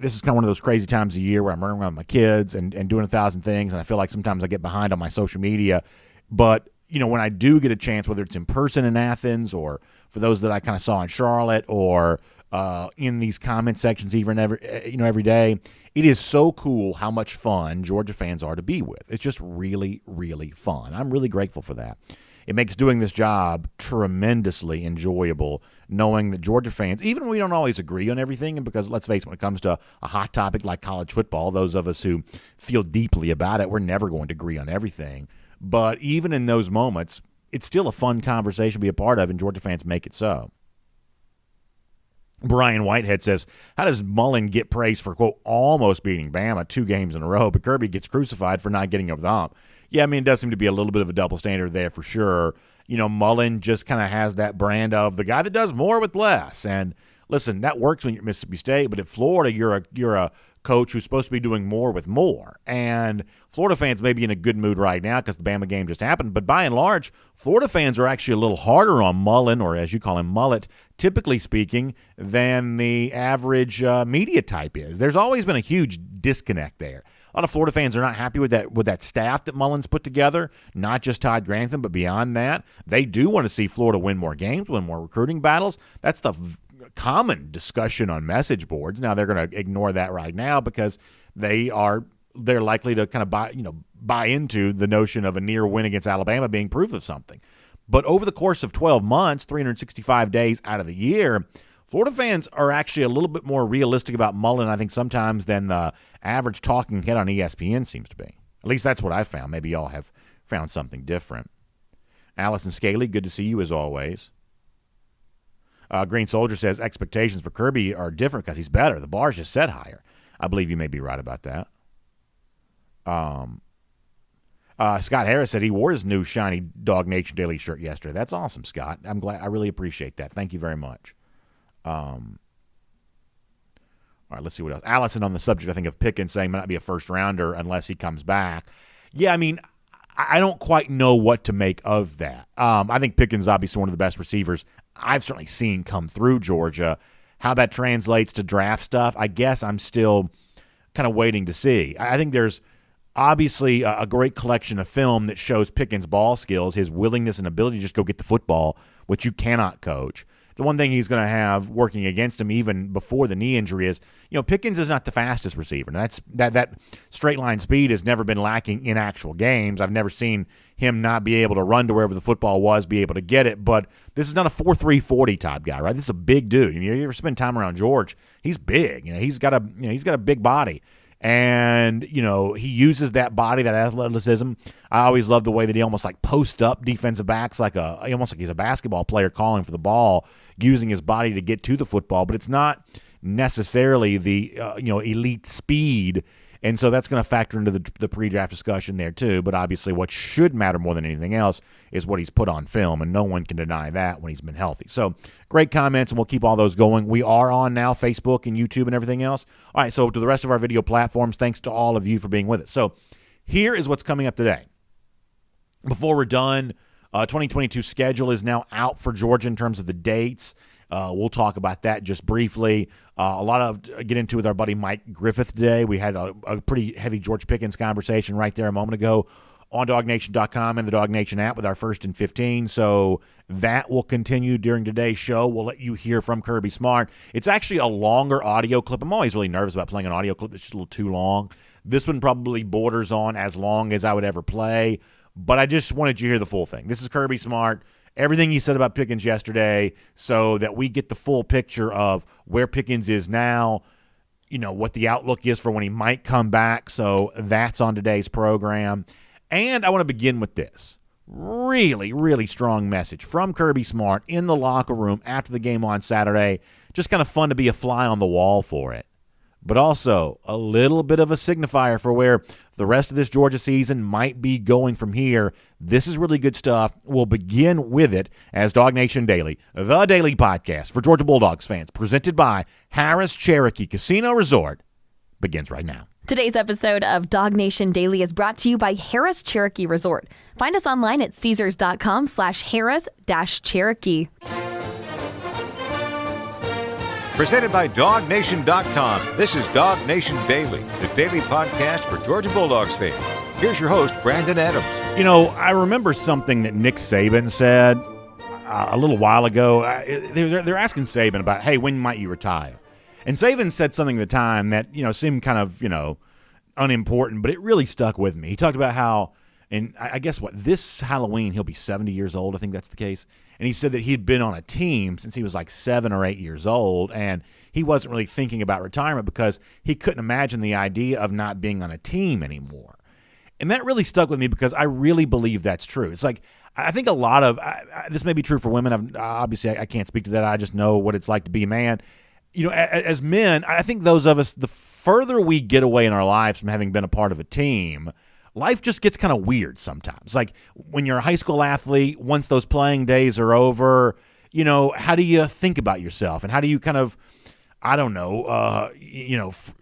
this is kind of one of those crazy times of year where I'm running around with my kids and doing 1,000 things, and I feel like sometimes I get behind on my social media. But, when I do get a chance, whether it's in person in Athens or for those that I kind of saw in Charlotte or in these comment sections even every day, it is so cool how much fun Georgia fans are to be with. It's just really, really fun. I'm really grateful for that. It makes doing this job tremendously enjoyable, knowing that Georgia fans, even when we don't always agree on everything, and because let's face it, when it comes to a hot topic like college football, those of us who feel deeply about it, we're never going to agree on everything. But even in those moments, it's still a fun conversation to be a part of, and Georgia fans make it so. Brian Whitehead says, how does Mullen get praised for, quote, almost beating Bama 2 games in a row, but Kirby gets crucified for not getting over the hump? Yeah, I mean, it does seem to be a little bit of a double standard there for sure. Mullen just kind of has that brand of the guy that does more with less. And listen, that works when you're at Mississippi State, but at Florida, you're a coach who's supposed to be doing more with more. And Florida fans may be in a good mood right now because the Bama game just happened, but by and large, Florida fans are actually a little harder on Mullen, or as you call him, Mullet, typically speaking, than the average media type is. There's always been a huge disconnect there. A lot of Florida fans are not happy with that staff that Mullen's put together, not just Todd Grantham, but beyond that. They do want to see Florida win more games, win more recruiting battles. That's the common discussion on message boards. Now they're going to ignore that right now because they're likely to kind of buy into the notion of a near win against Alabama being proof of something. But over the course of 12 months, 365 days out of the year, Florida fans are actually a little bit more realistic about Mullen, I think, sometimes than the average talking head on ESPN seems to be. At least that's what I found. Maybe y'all have found something different. Allison Scaly, good to see you as always. Green Soldier says expectations for Kirby are different because he's better. The bar's just set higher. I believe you may be right about that. Scott Harris said he wore his new shiny DawgNation Daily shirt yesterday. That's awesome, Scott. I'm glad. I really appreciate that. Thank you very much. All right, let's see what else. Allison on the subject, I think, of Pickens saying might not be a first-rounder unless he comes back. Yeah, I mean, I don't quite know what to make of that. I think Pickens is obviously one of the best receivers I've certainly seen come through Georgia. How that translates to draft stuff, I guess I'm still kind of waiting to see. I think there's obviously a great collection of film that shows Pickens' ball skills, his willingness and ability to just go get the football, which you cannot coach. The one thing he's going to have working against him even before the knee injury is, Pickens is not the fastest receiver. Now that straight line speed has never been lacking in actual games. I've never seen him not be able to run to wherever the football was, be able to get it. But this is not a 4.3 40 type guy, right? This is a big dude. You ever spend time around George? He's big. He's got a big body. And, he uses that body, that athleticism. I always love the way that he almost like posts up defensive backs almost like he's a basketball player calling for the ball, using his body to get to the football. But it's not necessarily the, elite speed. And so that's going to factor into the pre-draft discussion there too. But obviously what should matter more than anything else is what he's put on film, and no one can deny that when he's been healthy. So great comments, and we'll keep all those going. We are on now Facebook and YouTube and everything else. All right, so to the rest of our video platforms, thanks to all of you for being with us. So here is what's coming up today. Before we're done, 2022 schedule is now out for Georgia in terms of the dates. We'll talk about that just briefly. A lot of get into with our buddy Mike Griffith today. We had a pretty heavy George Pickens conversation right there a moment ago on DawgNation.com and the DawgNation app with our 1st and 15. So that will continue during today's show. We'll let you hear from Kirby Smart. It's actually a longer audio clip. I'm always really nervous about playing an audio clip that's just a little too long. This one probably borders on as long as I would ever play, but I just wanted you to hear the full thing. This is Kirby Smart. Everything he said about Pickens yesterday, so that we get the full picture of where Pickens is now, what the outlook is for when he might come back. So that's on today's program. And I want to begin with this really, really strong message from Kirby Smart in the locker room after the game on Saturday. Just kind of fun to be a fly on the wall for it. But also a little bit of a signifier for where the rest of this Georgia season might be going from here. This is really good stuff. We'll begin with it as DawgNation Daily, the daily podcast for Georgia Bulldogs fans, presented by Harris Cherokee Casino Resort, begins right now. Today's episode of DawgNation Daily is brought to you by Harris Cherokee Resort. Find us online at Caesars.com/Harris-Cherokee. Presented by DawgNation.com. This is DawgNation Daily, the daily podcast for Georgia Bulldogs fans. Here's your host, Brandon Adams. You know, I remember something that Nick Saban said a little while ago. They're asking Saban about, hey, when might you retire? And Saban said something at the time that, seemed kind of, unimportant, but it really stuck with me. He talked about how, and I guess this Halloween he'll be 70 years old. I think that's the case. And he said that he'd been on a team since he was like 7 or 8 years old, and he wasn't really thinking about retirement because he couldn't imagine the idea of not being on a team anymore. And that really stuck with me because I really believe that's true. It's like, I think a lot of this may be true for women. Obviously, I can't speak to that. I just know what it's like to be a man. As men, I think those of us, the further we get away in our lives from having been a part of a team, life just gets kind of weird sometimes. Like when you're a high school athlete, once those playing days are over, how do you think about yourself and how do you kind of,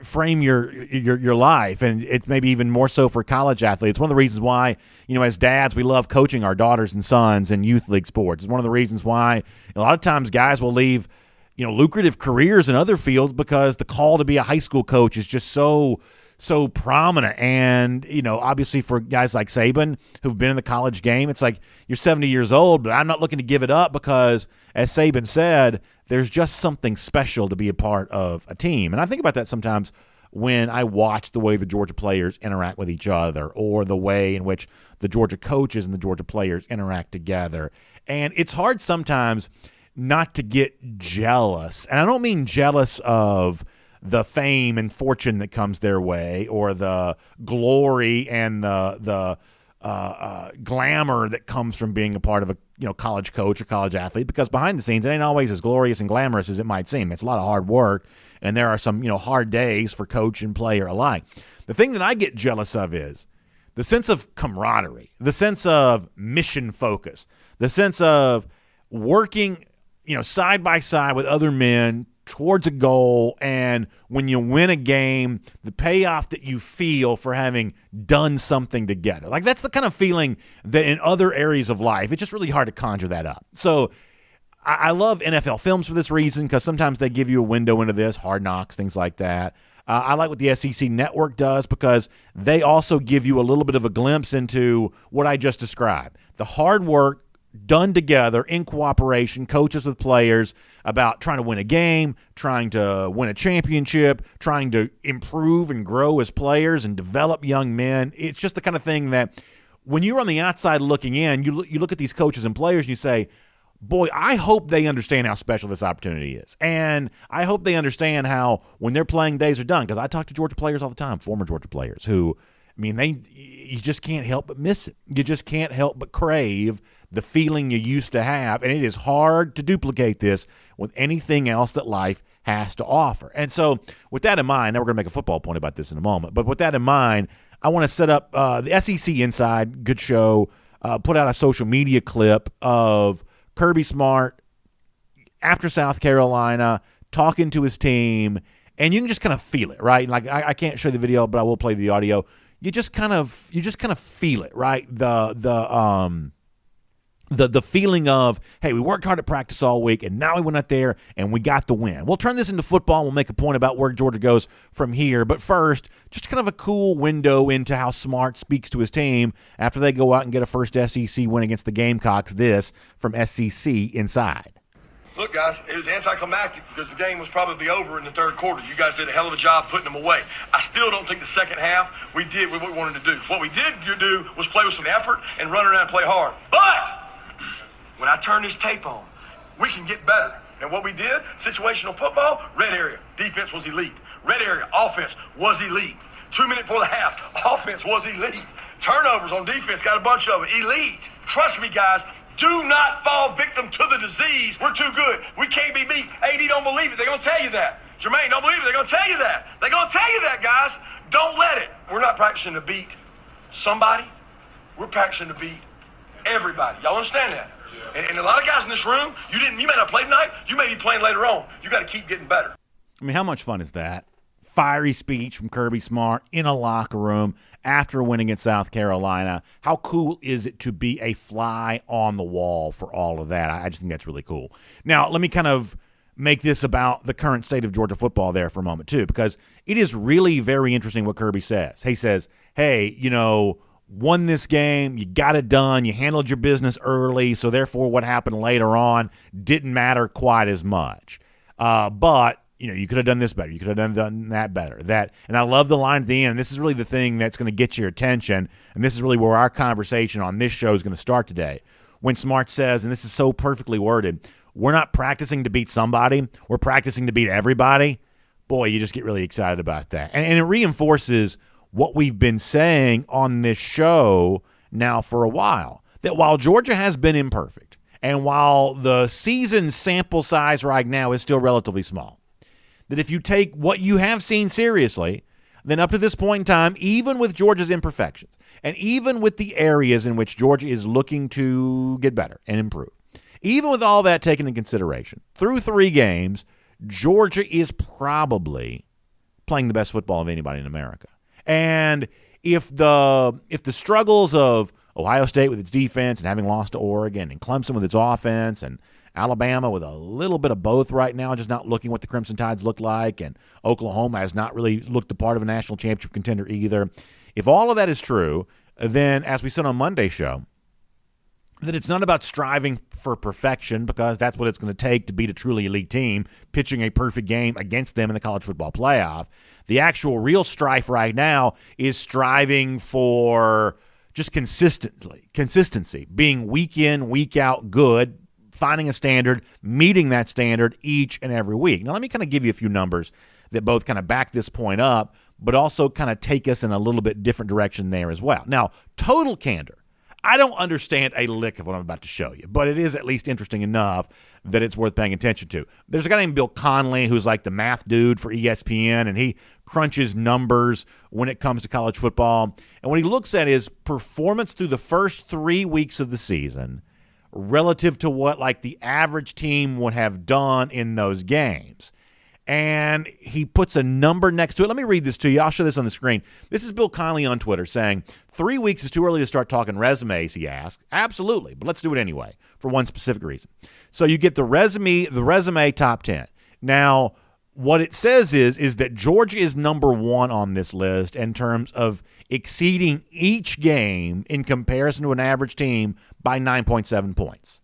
frame your life? And it's maybe even more so for college athletes. One of the reasons why, as dads, we love coaching our daughters and sons in youth league sports. It's one of the reasons why a lot of times guys will leave, lucrative careers in other fields because the call to be a high school coach is just so prominent. And, obviously for guys like Saban who've been in the college game, it's like you're 70 years old, but I'm not looking to give it up because, as Saban said, there's just something special to be a part of a team. And I think about that sometimes when I watch the way the Georgia players interact with each other or the way in which the Georgia coaches and the Georgia players interact together. And it's hard sometimes not to get jealous. And I don't mean jealous of the fame and fortune that comes their way or the glory and the glamour that comes from being a part of a college coach or college athlete, because behind the scenes it ain't always as glorious and glamorous as it might seem. It's a lot of hard work, and there are some hard days for coach and player alike. The thing that I get jealous of is the sense of camaraderie, the sense of mission focus, the sense of working side by side with other men towards a goal, and when you win a game, the payoff that you feel for having done something together. Like that's the kind of feeling that in other areas of life, it's just really hard to conjure that up. So I love NFL films for this reason, because sometimes they give you a window into this, Hard Knocks, things like that. I like what the SEC Network does because they also give you a little bit of a glimpse into what I just described. The hard work done together in cooperation, coaches with players, about trying to win a game, trying to win a championship, trying to improve and grow as players and develop young men. It's just the kind of thing that when you're on the outside looking in, you look at these coaches and players and you say, boy, I hope they understand how special this opportunity is. And I hope they understand how when their playing days are done, because I talk to Georgia players all the time, former Georgia players who, you just can't help but miss it. You just can't help but crave the feeling you used to have, and it is hard to duplicate this with anything else that life has to offer. And so with that in mind, now we're going to make a football point about this in a moment, but with that in mind, I want to set up the SEC Inside, good show, put out a social media clip of Kirby Smart after South Carolina talking to his team, and you can just kind of feel it, right? Like I can't show the video, but I will play the audio. You just kind of feel it, right? The feeling of, hey, we worked hard at practice all week, and now we went out there and we got the win. We'll turn this into football, and we'll make a point about where Georgia goes from here. But first, just kind of a cool window into how Smart speaks to his team after they go out and get a first SEC win against the Gamecocks. This from SEC Inside. Look, guys, it was anticlimactic because the game was probably over in the third quarter. You guys did a hell of a job putting them away. I still don't think the second half we did what we wanted to do. What we did do was play with some effort and run around and play hard. But when I turn this tape on, we can get better. And what we did, situational football, red area, defense was elite. Red area, offense was elite. 2 minutes before the half, offense was elite. Turnovers on defense, got a bunch of it, elite. Trust me, guys. Do not fall victim to the disease. We're too good. We can't be beat. AD don't believe it. They're going to tell you that. Jermaine don't believe it. They're going to tell you that. They're going to tell you that, guys. Don't let it. We're not practicing to beat somebody. We're practicing to beat everybody. Y'all understand that? Yeah. And a lot of guys in this room, you may not play tonight. You may be playing later on. You got to keep getting better. How much fun is that? Fiery speech from Kirby Smart in a locker room after winning at South Carolina. How cool is it to be a fly on the wall for all of that? I just think that's really cool. Now, let me kind of make this about the current state of Georgia football there for a moment too, because it is really very interesting what Kirby says. He says, hey, won this game, you got it done, you handled your business early, so therefore what happened later on didn't matter quite as much. But you could have done this better. You could have done that better. And I love the line at the end. This is really the thing that's going to get your attention, and this is really where our conversation on this show is going to start today. When Smart says, and this is so perfectly worded, we're not practicing to beat somebody, we're practicing to beat everybody. Boy, you just get really excited about that. And it reinforces what we've been saying on this show now for a while, that while Georgia has been imperfect, and while the season sample size right now is still relatively small, that if you take what you have seen seriously, then up to this point in time, even with Georgia's imperfections, and even with the areas in which Georgia is looking to get better and improve, even with all that taken into consideration, through 3 games, Georgia is probably playing the best football of anybody in America. And if the struggles of Ohio State with its defense and having lost to Oregon, and Clemson with its offense, and Alabama with a little bit of both right now, just not looking what the Crimson Tides look like, and Oklahoma has not really looked the part of a national championship contender either. If all of that is true, then as we said on Monday's show, that it's not about striving for perfection, because that's what it's going to take to beat a truly elite team, pitching a perfect game against them in the college football playoff. The actual real strife right now is striving for just consistency, being week in, week out good, finding a standard, meeting that standard each and every week. Now, let me kind of give you a few numbers that both kind of back this point up, but also kind of take us in a little bit different direction there as well. Now, total candor. I don't understand a lick of what I'm about to show you, but it is at least interesting enough that it's worth paying attention to. There's a guy named Bill Connelly who's like the math dude for ESPN, and he crunches numbers when it comes to college football. And what he looks at is performance through the first 3 weeks of the season relative to what like the average team would have done in those games. And he puts a number next to it. Let me read this to you. I'll show this on the screen. This is Bill Connelly on Twitter saying, 3 weeks is too early to start talking resumes, he asked. Absolutely, but let's do it anyway for one specific reason. So you get the resume top 10. Now, what it says is that Georgia is number 1 on this list in terms of exceeding each game in comparison to an average team by 9.7 points.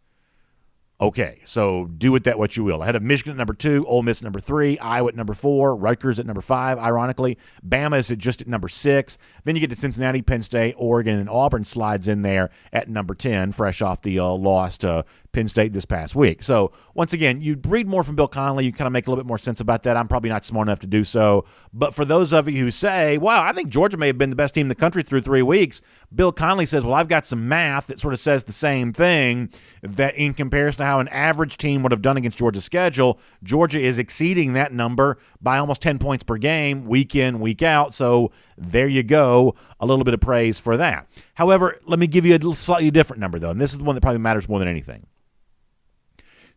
Okay, so do with that what you will. Ahead of Michigan at number 2, Ole Miss at number 3, Iowa at number 4, Rutgers at number 5, ironically. Bama is just at number 6. Then you get to Cincinnati, Penn State, Oregon, and Auburn slides in there at number 10, fresh off the loss to Penn State this past week. So, once again, you read more from Bill Connelly, you kind of make a little bit more sense about that. I'm probably not smart enough to do so. But for those of you who say, wow, I think Georgia may have been the best team in the country through 3 weeks, Bill Connelly says, well, I've got some math that sort of says the same thing, that in comparison to how an average team would have done against Georgia's schedule, Georgia is exceeding that number by almost 10 points per game, week in, week out. So there you go, a little bit of praise for that. However, let me give you a slightly different number, though, and this is the one that probably matters more than anything.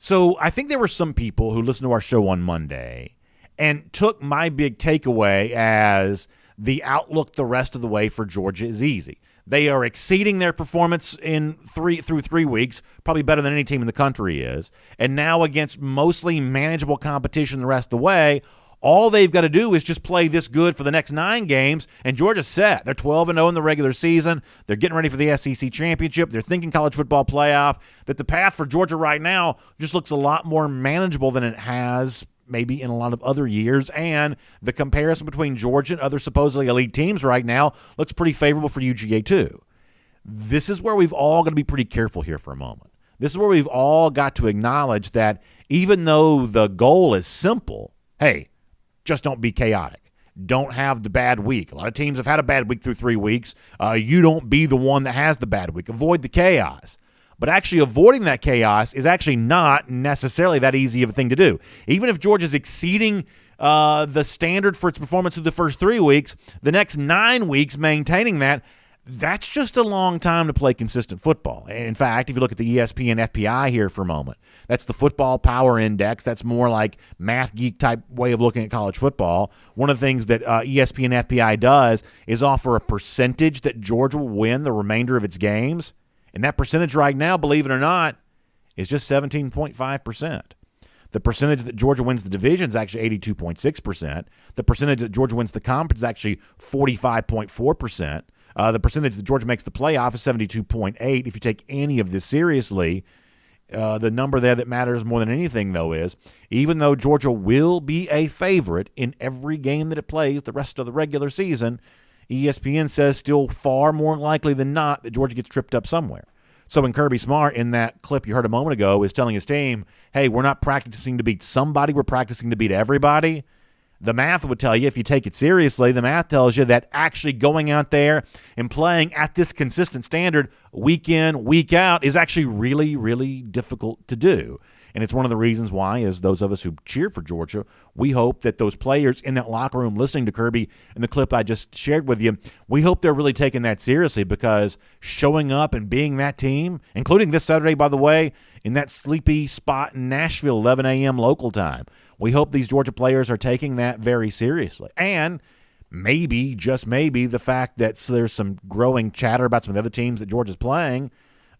So I think there were some people who listened to our show on Monday and took my big takeaway as the outlook the rest of the way for Georgia is easy. They are exceeding their performance through 3 weeks, probably better than any team in the country is. And now against mostly manageable competition the rest of the way, all they've got to do is just play this good for the next 9 games, and Georgia's set. They're 12-0 in the regular season. They're getting ready for the SEC championship. They're thinking college football playoff. That the path for Georgia right now just looks a lot more manageable than it has maybe in a lot of other years, and the comparison between Georgia and other supposedly elite teams right now looks pretty favorable for UGA too. This is where we've all got to be pretty careful here for a moment. This is where we've all got to acknowledge that even though the goal is simple, hey, just don't be chaotic. Don't have the bad week. A lot of teams have had a bad week through 3 weeks. You don't be the one that has the bad week. Avoid the chaos. But actually avoiding that chaos is actually not necessarily that easy of a thing to do. Even if Georgia's exceeding the standard for its performance through the first 3 weeks, the next 9 weeks maintaining that, that's just a long time to play consistent football. In fact, if you look at the ESPN FPI here for a moment, that's the Football Power Index. That's more like math geek type way of looking at college football. One of the things that ESPN FPI does is offer a percentage that Georgia will win the remainder of its games. And that percentage right now, believe it or not, is just 17.5%. The percentage that Georgia wins the division is actually 82.6%. The percentage that Georgia wins the conference is actually 45.4%. The percentage that Georgia makes the playoff is 72.8%. If you take any of this seriously, the number there that matters more than anything, though, is even though Georgia will be a favorite in every game that it plays the rest of the regular season, ESPN says still far more likely than not that Georgia gets tripped up somewhere. So when Kirby Smart, in that clip you heard a moment ago, is telling his team, hey, we're not practicing to beat somebody, we're practicing to beat everybody, the math would tell you, if you take it seriously, the math tells you that actually going out there and playing at this consistent standard week in, week out is actually really, really difficult to do. And it's one of the reasons why, as those of us who cheer for Georgia, we hope that those players in that locker room listening to Kirby in the clip I just shared with you, we hope they're really taking that seriously, because showing up and being that team, including this Saturday, by the way, in that sleepy spot in Nashville, 11 a.m. local time, we hope these Georgia players are taking that very seriously. And maybe, just maybe, the fact that there's some growing chatter about some of the other teams that Georgia's playing,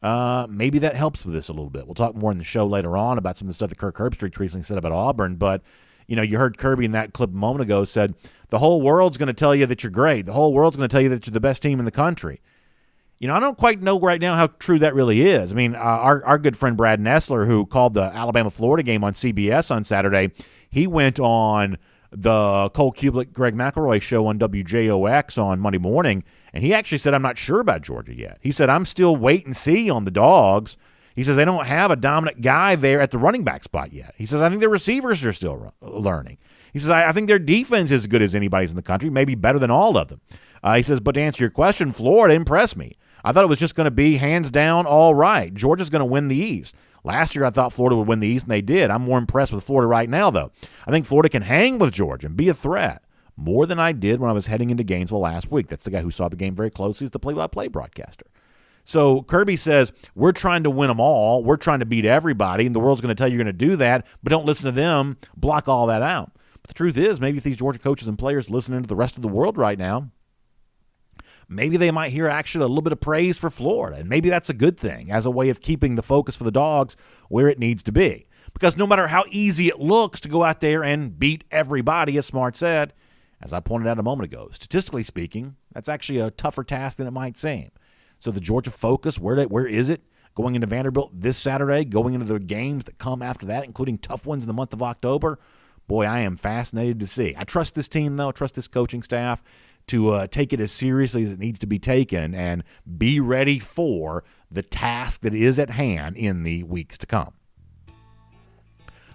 maybe that helps with this a little bit. We'll talk more in the show later on about some of the stuff that Kirk Herbstreit recently said about Auburn. But, you know, you heard Kirby in that clip a moment ago said, the whole world's going to tell you that you're great. The whole world's going to tell you that you're the best team in the country. You know, I don't quite know right now how true that really is. I mean, our good friend Brad Nessler, who called the Alabama-Florida game on CBS on Saturday, he went on the Cole Kublik, Greg McElroy show on WJOX on Monday morning, and he actually said, I'm not sure about Georgia yet. He said, I'm still wait and see on the Dogs. He says they don't have a dominant guy there at the running back spot yet. He says, I think their receivers are still learning. He says, I think their defense is as good as anybody's in the country, maybe better than all of them. He says, but to answer your question, Florida impressed me. I thought it was just going to be hands down all right. Georgia's going to win the East. Last year I thought Florida would win the East, and they did. I'm more impressed with Florida right now, though. I think Florida can hang with Georgia and be a threat more than I did when I was heading into Gainesville last week. That's the guy who saw the game very closely. He's the play-by-play broadcaster. So Kirby says, we're trying to win them all. We're trying to beat everybody, and the world's going to tell you you're going to do that, but don't listen to them. Block all that out. But the truth is, maybe if these Georgia coaches and players listening to the rest of the world right now, maybe they might hear actually a little bit of praise for Florida, and maybe that's a good thing as a way of keeping the focus for the Dogs where it needs to be. Because no matter how easy it looks to go out there and beat everybody, as Smart said, as I pointed out a moment ago, statistically speaking, that's actually a tougher task than it might seem. So the Georgia focus, where is it? Going into Vanderbilt this Saturday, going into the games that come after that, including tough ones in the month of October. Boy, I am fascinated to see. I trust this team, though, trust this coaching staff to take it as seriously as it needs to be taken and be ready for the task that is at hand in the weeks to come.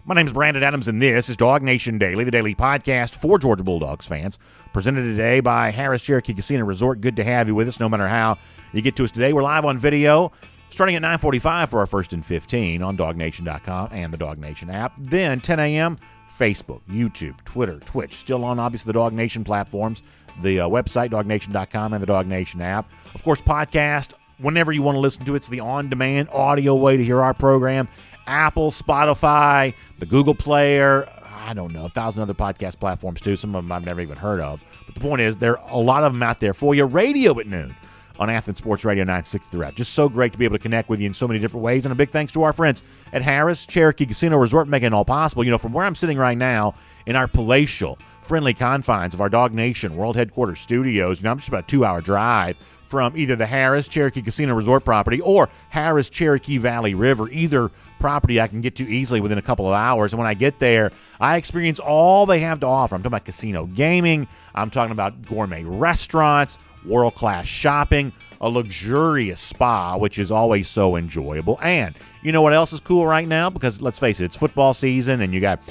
My name is Brandon Adams, and this is DawgNation Daily, the daily podcast for Georgia Bulldogs fans, presented today by Harris Cherokee Casino Resort. Good to have you with us, no matter how you get to us today. We're live on video, starting at 9:45 for our first and 15 on DawgNation.com and the DawgNation app. Then 10 a.m., Facebook, YouTube, Twitter, Twitch, still on, obviously, the DawgNation platforms, the website, DawgNation.com, and the DawgNation app. Of course, podcast, whenever you want to listen to it, it's the on-demand audio way to hear our program. Apple, Spotify, the Google Player, I don't know, 1,000 other podcast platforms, too. Some of them I've never even heard of. But the point is, there are a lot of them out there for you. Radio at noon on Athens Sports Radio 960 The Ref. Just so great to be able to connect with you in so many different ways. And a big thanks to our friends at Harris Cherokee Casino Resort, making it all possible. You know, from where I'm sitting right now in our palatial, friendly confines of our DawgNation World Headquarters studios, you know, I'm just about a 2-hour drive from either the Harris Cherokee Casino Resort property or Harris Cherokee Valley River. Either property I can get to easily within a couple of hours. And when I get there, I experience all they have to offer. I'm talking about casino gaming. I'm talking about gourmet restaurants, world-class shopping, a luxurious spa, which is always so enjoyable. And you know what else is cool right now? Because let's face it, it's football season, and you got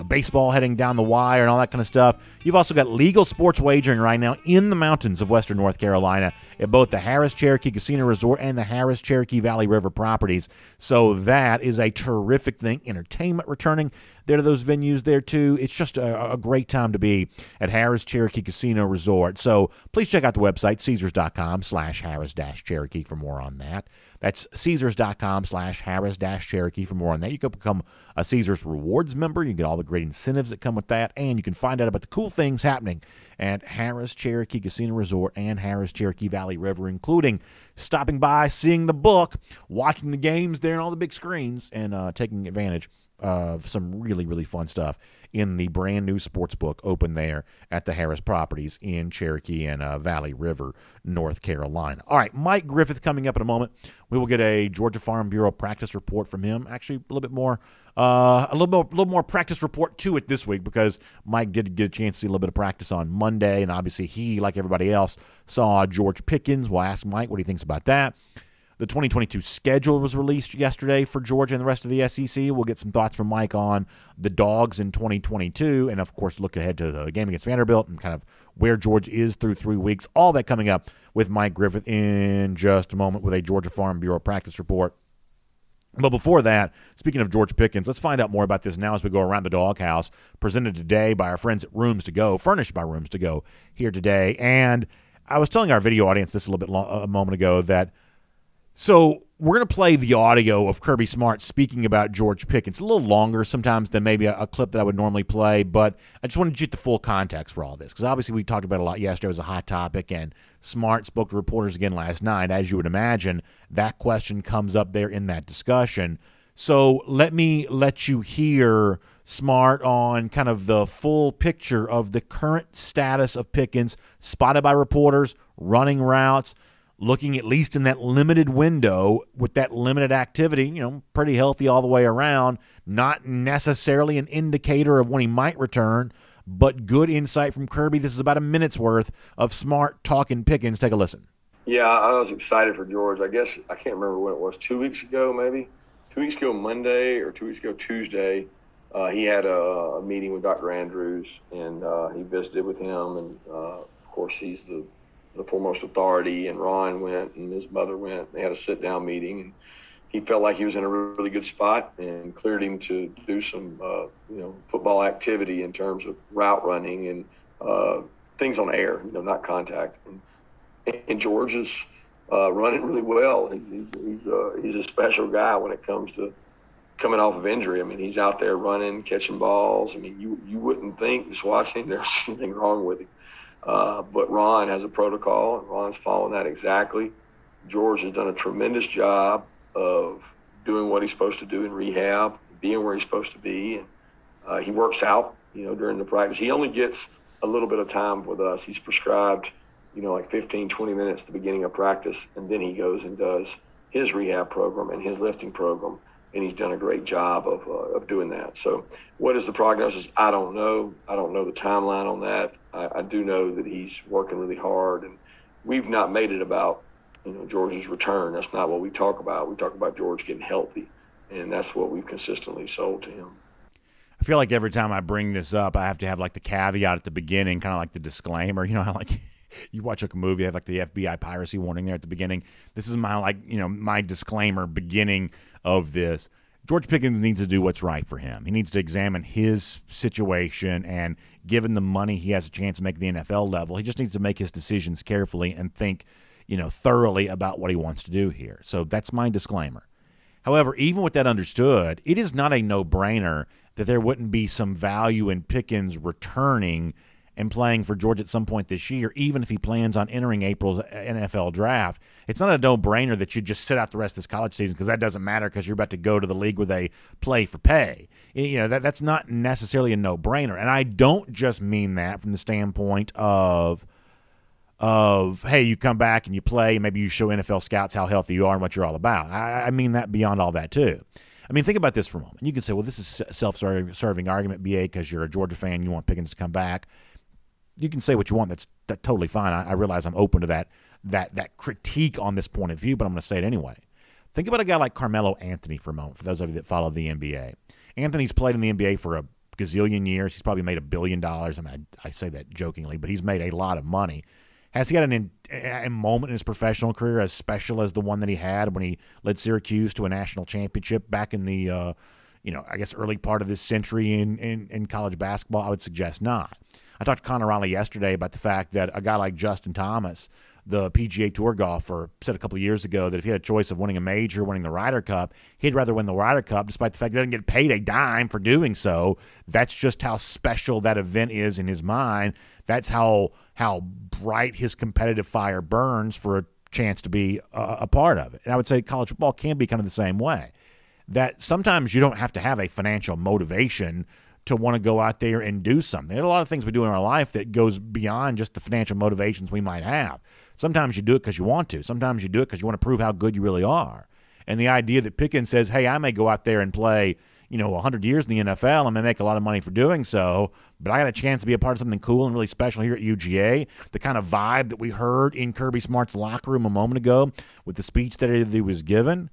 baseball heading down the wire and all that kind of stuff. You've also got legal sports wagering right now in the mountains of western North Carolina at both the Harris Cherokee Casino Resort and the Harris Cherokee Valley River properties. So that is a terrific thing. Entertainment returning there to those venues there too. It's just a great time to be at Harris Cherokee Casino Resort. So please check out the website, Caesars.com/Harris-Cherokee for more on that. That's Caesars.com/Harris-Cherokee for more on that. You can become a Caesars Rewards member. You get all the great incentives that come with that, and you can find out about the cool things happening at Harris Cherokee Casino Resort and Harris Cherokee Valley River, including stopping by, seeing the book, watching the games there on all the big screens, and taking advantage some really, really fun stuff in the brand new sports book open there at the Harris Properties in Cherokee and Valley River, North Carolina. All right, Mike Griffith coming up in a moment. We will get a Georgia Farm Bureau practice report from him. Actually, a little more practice report to it this week because Mike did get a chance to see a little bit of practice on Monday, and obviously he, like everybody else, saw George Pickens. We'll ask Mike what he thinks about that. The 2022 schedule was released yesterday for Georgia and the rest of the SEC. We'll get some thoughts from Mike on the Dogs in 2022 and, of course, look ahead to the game against Vanderbilt and kind of where Georgia is through 3 weeks. All that coming up with Mike Griffith in just a moment with a Georgia Farm Bureau practice report. But before that, speaking of George Pickens, let's find out more about this now as we go around the doghouse, presented today by our friends at Rooms to Go, furnished by Rooms to Go here today. And I was telling our video audience this a little bit a moment ago that so we're going to play the audio of Kirby Smart speaking about George Pickens. It's a little longer sometimes than maybe a clip that I would normally play, but I just wanted to get the full context for all this because obviously we talked about it a lot yesterday. It was a hot topic, and Smart spoke to reporters again last night. As you would imagine, that question comes up there in that discussion. So let me let you hear Smart on kind of the full picture of the current status of Pickens, spotted by reporters, running routes, looking at least in that limited window with that limited activity, pretty healthy all the way around, not necessarily an indicator of when he might return, but good insight from Kirby. This is about a minute's worth of Smart talking Pickens. Take a listen. Yeah, I was excited for George. I guess I can't remember when it was, 2 weeks ago maybe. 2 weeks ago Monday or 2 weeks ago Tuesday, he had a meeting with Dr. Andrews, and he visited with him. And, of course, he's the foremost authority, and Ron went and his mother went. They had a sit-down meeting, and he felt like he was in a really good spot and cleared him to do some, football activity in terms of route running and things on air, not contact. And George is running really well. He's a special guy when it comes to coming off of injury. I mean, he's out there running, catching balls. I mean, you wouldn't think, just watching him, there's anything wrong with him. But Ron has a protocol, and Ron's following that exactly. George has done a tremendous job of doing what he's supposed to do in rehab, being where he's supposed to be. And he works out, during the practice. He only gets a little bit of time with us. He's prescribed, like 15, 20 minutes at the beginning of practice, and then he goes and does his rehab program and his lifting program, and he's done a great job of doing that. So what is the prognosis? I don't know. I don't know the timeline on that. I do know that he's working really hard, and we've not made it about, George's return. That's not what we talk about. We talk about George getting healthy, and that's what we've consistently sold to him. I feel like every time I bring this up, I have to have like the caveat at the beginning, kind of like the disclaimer. How like you watch a movie, they have like the FBI piracy warning there at the beginning. This is my my disclaimer beginning of this. George Pickens needs to do what's right for him. He needs to examine his situation, and given the money he has a chance to make at the NFL level, he just needs to make his decisions carefully and think, thoroughly about what he wants to do here. So that's my disclaimer. However, even with that understood, it is not a no-brainer that there wouldn't be some value in Pickens returning and playing for Georgia at some point this year, even if he plans on entering April's NFL draft. It's not a no-brainer that you just sit out the rest of this college season because that doesn't matter because you're about to go to the league where they play for pay. That's not necessarily a no-brainer. And I don't just mean that from the standpoint of hey, you come back and you play, and maybe you show NFL scouts how healthy you are and what you're all about. I mean that beyond all that too. I mean, think about this for a moment. You can say, well, this is a self-serving argument, BA, because you're a Georgia fan, you want Pickens to come back. You can say what you want. That's totally fine. I realize I'm open to that critique on this point of view, but I'm going to say it anyway. Think about a guy like Carmelo Anthony for a moment, for those of you that follow the NBA. Anthony's played in the NBA for a gazillion years. He's probably made $1 billion. I mean, I say that jokingly, but he's made a lot of money. Has he got a moment in his professional career as special as the one that he had when he led Syracuse to a national championship back in the, I guess early part of this century in college basketball? I would suggest not. I talked to Connor Riley yesterday about the fact that a guy like Justin Thomas, the PGA Tour golfer, said a couple of years ago that if he had a choice of winning a major or winning the Ryder Cup, he'd rather win the Ryder Cup, despite the fact he doesn't get paid a dime for doing so. That's just how special that event is in his mind. That's how bright his competitive fire burns for a chance to be a part of it. And I would say college football can be kind of the same way. that sometimes you don't have to have a financial motivation to want to go out there and do something. There are a lot of things we do in our life that goes beyond just the financial motivations we might have. Sometimes you do it because you want to. Sometimes you do it because you want to prove how good you really are. And the idea that Pickens says, hey, I may go out there and play 100 years in the NFL. I may make a lot of money for doing so, but I got a chance to be a part of something cool and really special here at UGA. The kind of vibe that we heard in Kirby Smart's locker room a moment ago with the speech that he was given.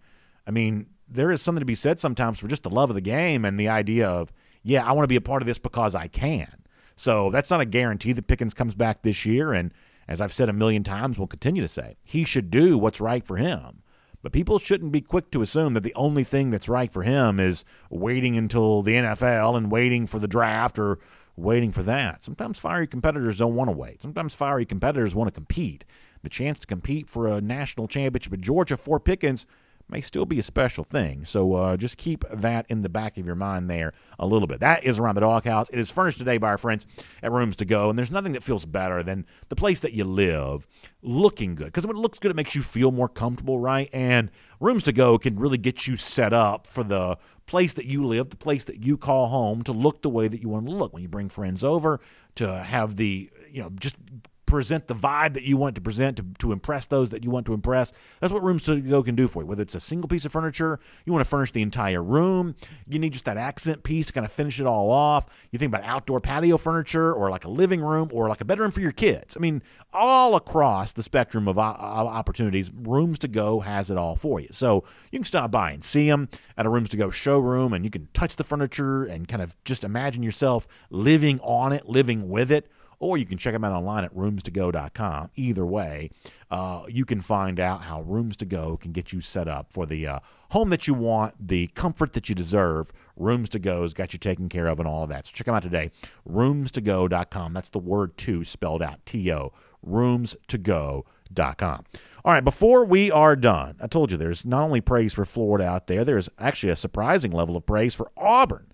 I mean, there is something to be said sometimes for just the love of the game and the idea of, yeah, I want to be a part of this because I can. So that's not a guarantee that Pickens comes back this year. And as I've said a million times, we'll continue to say, he should do what's right for him. But people shouldn't be quick to assume that the only thing that's right for him is waiting until the NFL and waiting for the draft or waiting for that. Sometimes fiery competitors don't want to wait. Sometimes fiery competitors want to compete. The chance to compete for a national championship at Georgia for Pickens may still be a special thing. So just keep that in the back of your mind there a little bit. That is Around the Doghouse. It is furnished today by our friends at Rooms to Go, and there's nothing that feels better than the place that you live looking good. Because when it looks good, it makes you feel more comfortable, right? And Rooms to Go can really get you set up for the place that you live, the place that you call home, to look the way that you want to look. When you bring friends over, to have the, just present the vibe that you want to present to impress those that you want to impress. That's what Rooms to Go can do for you. Whether it's a single piece of furniture, you want to furnish the entire room, you need just that accent piece to kind of finish it all off. You think about outdoor patio furniture or like a living room or like a bedroom for your kids. I mean, all across the spectrum of opportunities, Rooms to Go has it all for you. So you can stop by and see them at a Rooms to Go showroom, and you can touch the furniture and kind of just imagine yourself living on it, living with it. Or you can check them out online at roomstogo.com. Either way, you can find out how Rooms to Go can get you set up for the home that you want, the comfort that you deserve. Rooms to Go's got you taken care of and all of that. So check them out today. Roomstogo.com. That's the word two spelled out, T-O. Roomstogo.com. All right, before we are done, I told you there's not only praise for Florida out there, there's actually a surprising level of praise for Auburn.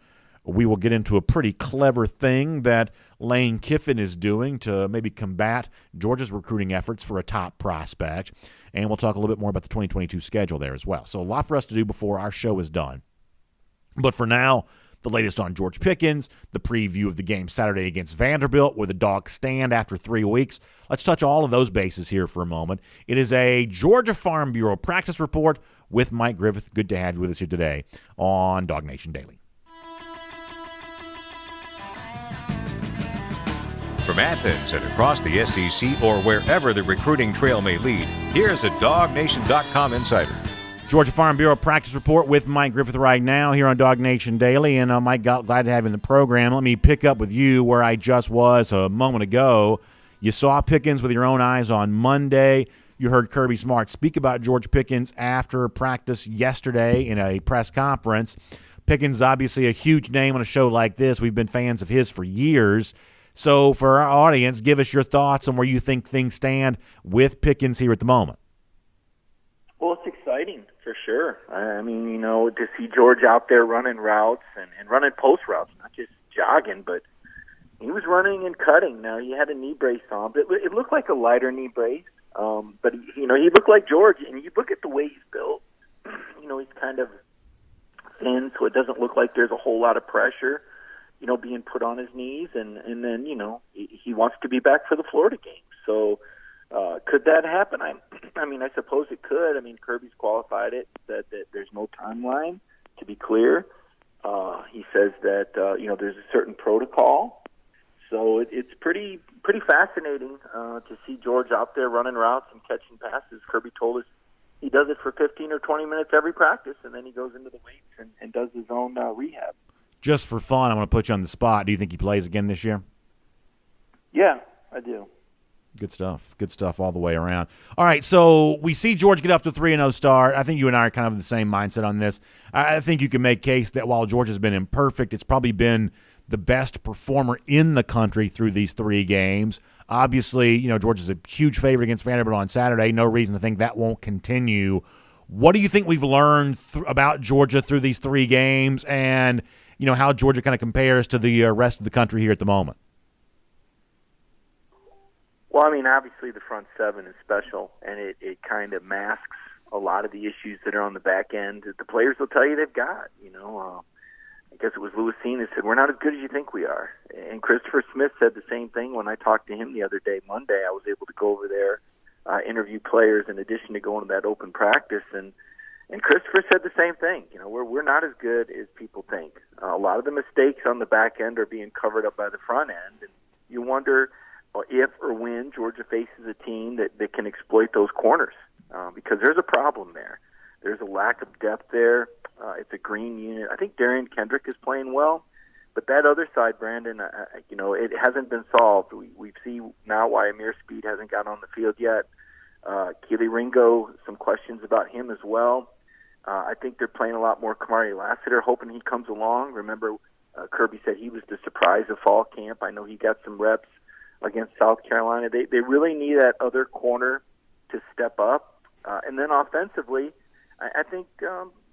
We will get into a pretty clever thing that Lane Kiffin is doing to maybe combat Georgia's recruiting efforts for a top prospect. And we'll talk a little bit more about the 2022 schedule there as well. So a lot for us to do before our show is done. But for now, the latest on George Pickens, the preview of the game Saturday against Vanderbilt, where the Dogs stand after 3 weeks. Let's touch all of those bases here for a moment. It is a Georgia Farm Bureau practice report with Mike Griffith. Good to have you with us here today on DawgNation Daily. From Athens and across the SEC or wherever the recruiting trail may lead, here's a DawgNation.com insider. Georgia Farm Bureau practice report with Mike Griffith right now here on DawgNation Daily. And Mike, glad to have you in the program. Let me pick up with you where I just was a moment ago. You saw Pickens with your own eyes on Monday. You heard Kirby Smart speak about George Pickens after practice yesterday in a press conference. Pickens is obviously a huge name on a show like this. We've been fans of his for years. So for our audience, give us your thoughts on where you think things stand with Pickens here at the moment. Well, it's exciting for sure. I mean, to see George out there running routes and running post routes, not just jogging, but he was running and cutting. Now, he had a knee brace on, but it looked like a lighter knee brace. But, he looked like George. And you look at the way he's built, he's kind of thin, so it doesn't look like there's a whole lot of pressure being put on his knees, and then, he wants to be back for the Florida game. So could that happen? I mean, I suppose it could. I mean, Kirby's qualified it, said that there's no timeline, to be clear. He says that, there's a certain protocol. So it's pretty fascinating to see George out there running routes and catching passes. Kirby told us he does it for 15 or 20 minutes every practice, and then he goes into the weights and does his own rehab. Just for fun, I'm going to put you on the spot. Do you think he plays again this year? Yeah, I do. Good stuff. Good stuff all the way around. All right, so we see George get off to a 3-0 start. I think you and I are kind of in the same mindset on this. I think you can make case that while George has been imperfect, it's probably been the best performer in the country through these 3 games. Obviously, George is a huge favorite against Vanderbilt on Saturday. No reason to think that won't continue. What do you think we've learned about Georgia through these 3 games and how Georgia kind of compares to the rest of the country here at the moment? Well, I mean, obviously the front seven is special, and it kind of masks a lot of the issues that are on the back end. The players will tell you they've got. I guess it was Louis Cine that said, we're not as good as you think we are. And Christopher Smith said the same thing when I talked to him the other day. Monday, I was able to go over there, interview players in addition to going to that open practice. And Christopher said the same thing. We're not as good as people think. A lot of the mistakes on the back end are being covered up by the front end. And you wonder if or when Georgia faces a team that can exploit those corners, because there's a problem there. There's a lack of depth there. It's a green unit. I think Darian Kendrick is playing well, but that other side, Brandon, it hasn't been solved. We see now why Amir Speed hasn't got on the field yet. Keely Ringo, some questions about him as well. I think they're playing a lot more Kamari Lassiter, hoping he comes along. Remember, Kirby said he was the surprise of fall camp. I know he got some reps against South Carolina. They really need that other corner to step up. And then offensively, I think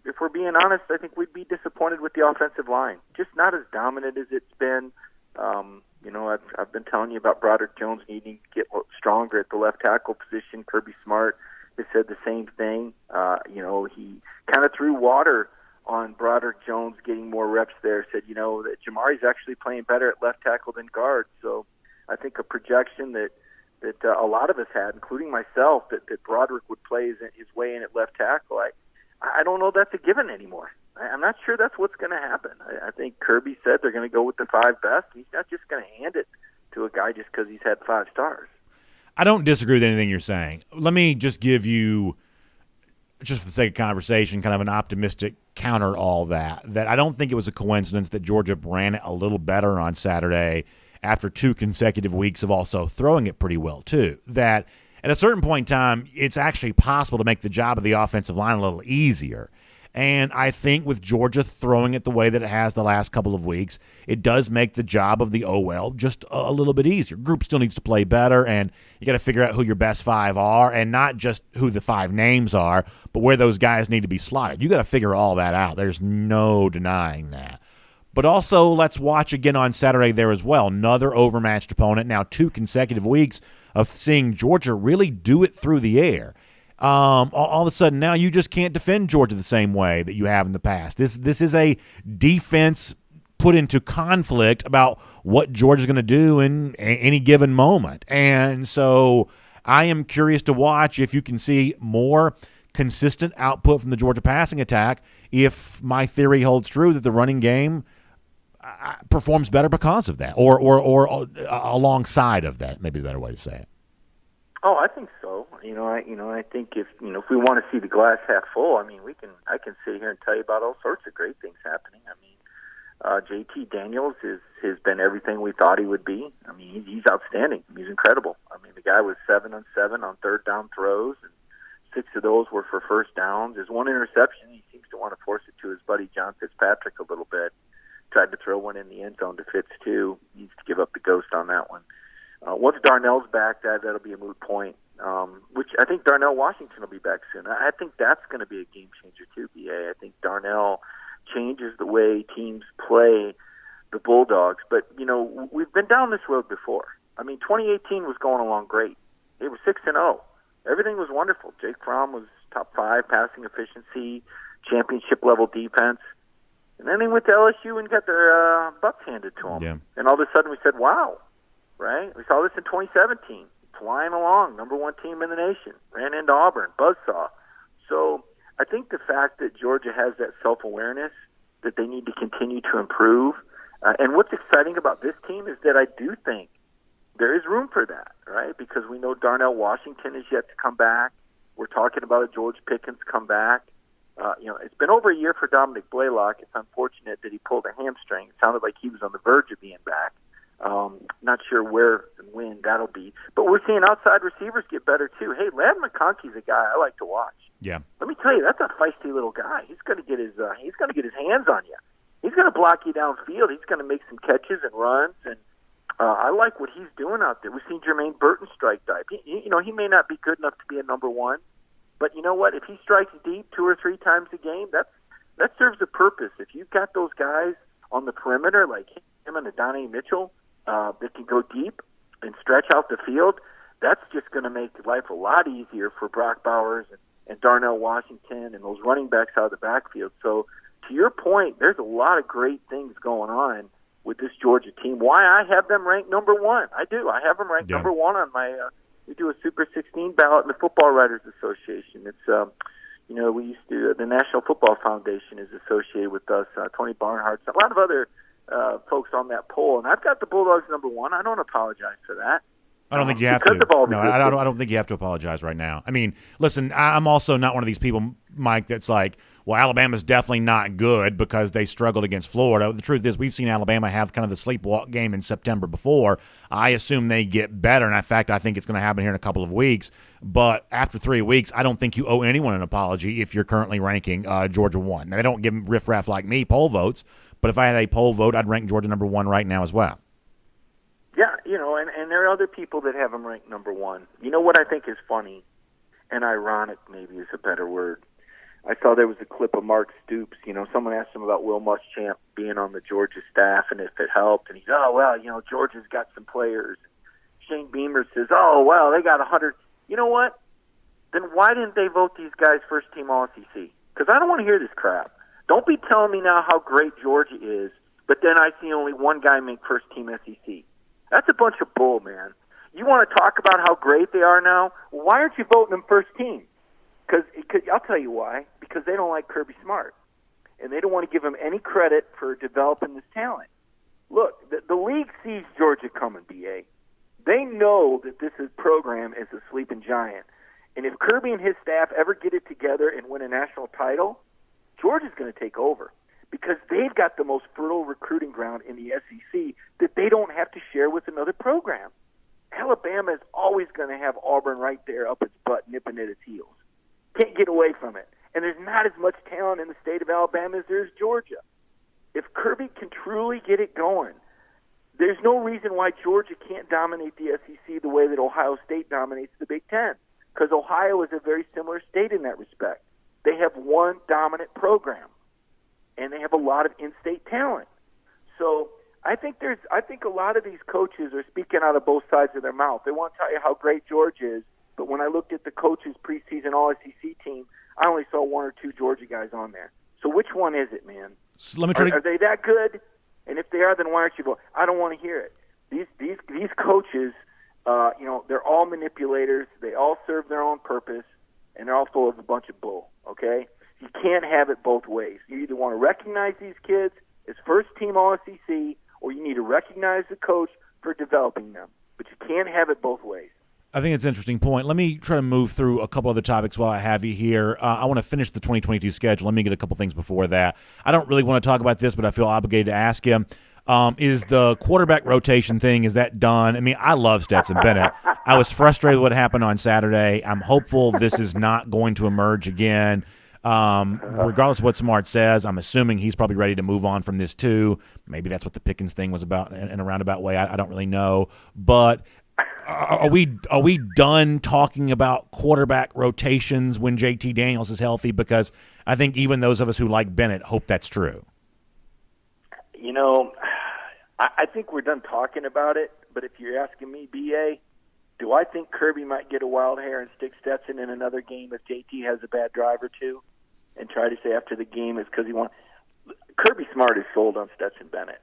if we're being honest, I think we'd be disappointed with the offensive line. Just not as dominant as it's been. I've been telling you about Broderick Jones needing to get stronger at the left tackle position. Kirby Smart has said the same thing. He kind of threw water on Broderick Jones getting more reps there. Said, that Jamari's actually playing better at left tackle than guard. So I think a projection that a lot of us had, including myself, that Broderick would play his way in at left tackle. I don't know that's a given anymore. I'm not sure that's what's going to happen. I think Kirby said they're going to go with the 5 best. He's not just going to hand it to a guy just because he's had 5 stars. I don't disagree with anything you're saying. Let me just give you, just for the sake of conversation, kind of an optimistic counter to all that I don't think it was a coincidence that Georgia ran it a little better on Saturday after 2 consecutive weeks of also throwing it pretty well too. That at a certain point in time, it's actually possible to make the job of the offensive line a little easier. And I think with Georgia throwing it the way that it has the last couple of weeks, it does make the job of the OL just a little bit easier. Group still needs to play better, and you got to figure out who your best 5 are, and not just who the 5 names are, but where those guys need to be slotted. You got to figure all that out. There's no denying that. But also, let's watch again on Saturday there as well. Another overmatched opponent. Now 2 consecutive weeks of seeing Georgia really do it through the air. All of a sudden now you just can't defend Georgia the same way that you have in the past. This is a defense put into conflict about what Georgia's going to do in any given moment. And so I am curious to watch if you can see more consistent output from the Georgia passing attack if my theory holds true that the running game performs better because of that, or alongside of that, maybe the better way to say it. Oh, I think so. I think if we want to see the glass half full, I can sit here and tell you about all sorts of great things happening. JT Daniels has been everything we thought he would be. He's outstanding. He's incredible. The guy was 7 on 7 on third down throws, and 6 of those were for first downs. There's 1 interception. He seems to want to force it to his buddy John Fitzpatrick a little bit. Tried to throw one in the end zone to Fitz too. Needs to give up the ghost on that one. Once Darnell's back, that'll be a moot point. Which I think Darnell Washington will be back soon. I think that's going to be a game changer too, BA. I think Darnell changes the way teams play the Bulldogs. But we've been down this road before. 2018 was going along great. They were 6-0. Everything was wonderful. Jake Fromm was top 5 passing efficiency, championship level defense. And then they went to LSU and got their butts handed to them. Yeah. And all of a sudden we said, wow, right? We saw this in 2017, flying along, number 1 team in the nation, ran into Auburn, buzzsaw. So I think the fact that Georgia has that self-awareness that they need to continue to improve. And what's exciting about this team is that I do think there is room for that, right? Because we know Darnell Washington is yet to come back. We're talking about a George Pickens come back. It's been over a year for Dominic Blaylock. It's unfortunate that he pulled a hamstring. It sounded like he was on the verge of being back. Not sure where and when that'll be. But we're seeing outside receivers get better, too. Hey, Ladd McConkey's a guy I like to watch. Yeah. Let me tell you, that's a feisty little guy. He's going to get his hands on you. He's going to block you downfield. He's going to make some catches and runs. And I like what he's doing out there. We've seen Jermaine Burton strike dive. He may not be good enough to be a number 1. But you know what? If he strikes deep 2 or 3 times a game, that serves a purpose. If you've got those guys on the perimeter like him and Adonai Mitchell that can go deep and stretch out the field, that's just going to make life a lot easier for Brock Bowers and Darnell Washington and those running backs out of the backfield. So to your point, there's a lot of great things going on with this Georgia team. Why I have them ranked number one. I do. I have them ranked number one on my we do a Super 16 ballot in the Football Writers Association. It's we used to the National Football Foundation is associated with us. Tony Barnhart, a lot of other folks on that poll, and I've got the Bulldogs number one. I don't apologize for that. I don't think you have to. No, I don't think you have to apologize right now. I mean, listen, I'm also not one of these people, Mike, that's like, well, Alabama's definitely not good because they struggled against Florida. The truth is, we've seen Alabama have kind of the sleepwalk game in September before. I assume they get better, and in fact, I think it's going to happen here in a couple of weeks. But after 3 weeks, I don't think you owe anyone an apology if you're currently ranking Georgia 1. Now, they don't give them riffraff like me poll votes, but if I had a poll vote, I'd rank Georgia number 1 right now as well. Yeah, and there are other people that have them ranked number 1. You know what I think is funny and ironic maybe is a better word. I saw there was a clip of Mark Stoops. Someone asked him about Will Muschamp being on the Georgia staff and if it helped. And he's, Georgia's got some players. Shane Beamer says, they got 100. You know what? Then why didn't they vote these guys first team All-SEC? Because I don't want to hear this crap. Don't be telling me now how great Georgia is, but then I see only one guy make first team SEC. That's a bunch of bull, man. You want to talk about how great they are now? Well, why aren't you voting them first team? Because I'll tell you why. Because they don't like Kirby Smart, and they don't want to give him any credit for developing this talent. Look, the league sees Georgia coming, BA. They know that this program is a sleeping giant, and if Kirby and his staff ever get it together and win a national title, Georgia's going to take over. Because they've got the most fertile recruiting ground in the SEC that they don't have to share with another program. Alabama is always going to have Auburn right there up its butt, nipping at its heels. Can't get away from it. And there's not as much talent in the state of Alabama as there is Georgia. If Kirby can truly get it going, there's no reason why Georgia can't dominate the SEC the way that Ohio State dominates the Big Ten. Because Ohio is a very similar state in that respect. They have one dominant program. And they have a lot of in-state talent. So I think a lot of these coaches are speaking out of both sides of their mouth. They want to tell you how great Georgia is, but when I looked at the coaches' preseason All-SEC team, I only saw 1 or 2 Georgia guys on there. So which one is it, man? So let me try are they that good? And if they are, then why aren't you voting? I don't want to hear it. These coaches, they're all manipulators. They all serve their own purpose, and they're all full of a bunch of bull. Okay. You can't have it both ways. You either want to recognize these kids as first-team All-SEC, or you need to recognize the coach for developing them. But you can't have it both ways. I think it's an interesting point. Let me try to move through a couple other topics while I have you here. I want to finish the 2022 schedule. Let me get a couple things before that. I don't really want to talk about this, but I feel obligated to ask you. Is the quarterback rotation thing, is that done? I mean, I love Stetson Bennett. I was frustrated with what happened on Saturday. I'm hopeful this is not going to emerge again. Regardless of what Smart says, I'm assuming he's probably ready to move on from this too. Maybe that's what the Pickens thing was about in a roundabout way. I don't really know. But are we done talking about quarterback rotations when JT Daniels is healthy? Because I think even those of us who like Bennett hope that's true. I think we're done talking about it. But if you're asking me, BA, do I think Kirby might get a wild hair and stick Stetson in another game if JT has a bad drive or two and try to say after the game it's because he won? Kirby Smart is sold on Stetson Bennett.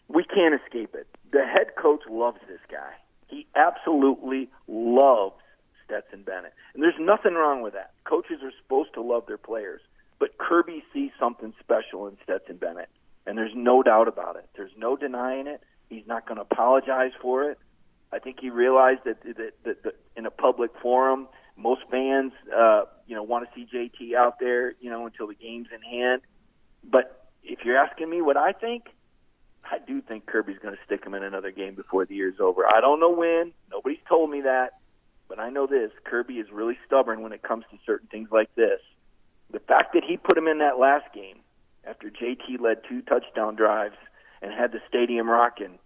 We can't escape it. The head coach loves this guy. He absolutely loves Stetson Bennett. And there's nothing wrong with that. Coaches are supposed to love their players. But Kirby sees something special in Stetson Bennett. And there's no doubt about it. There's no denying it. He's not going to apologize for it. I think he realized that in a public forum, most fans, want to see JT out there, until the game's in hand. But if you're asking me what I think, I do think Kirby's going to stick him in another game before the year's over. I don't know when. Nobody's told me that. But I know this. Kirby is really stubborn when it comes to certain things like this. The fact that he put him in that last game after JT led 2 touchdown drives and had the stadium rocking,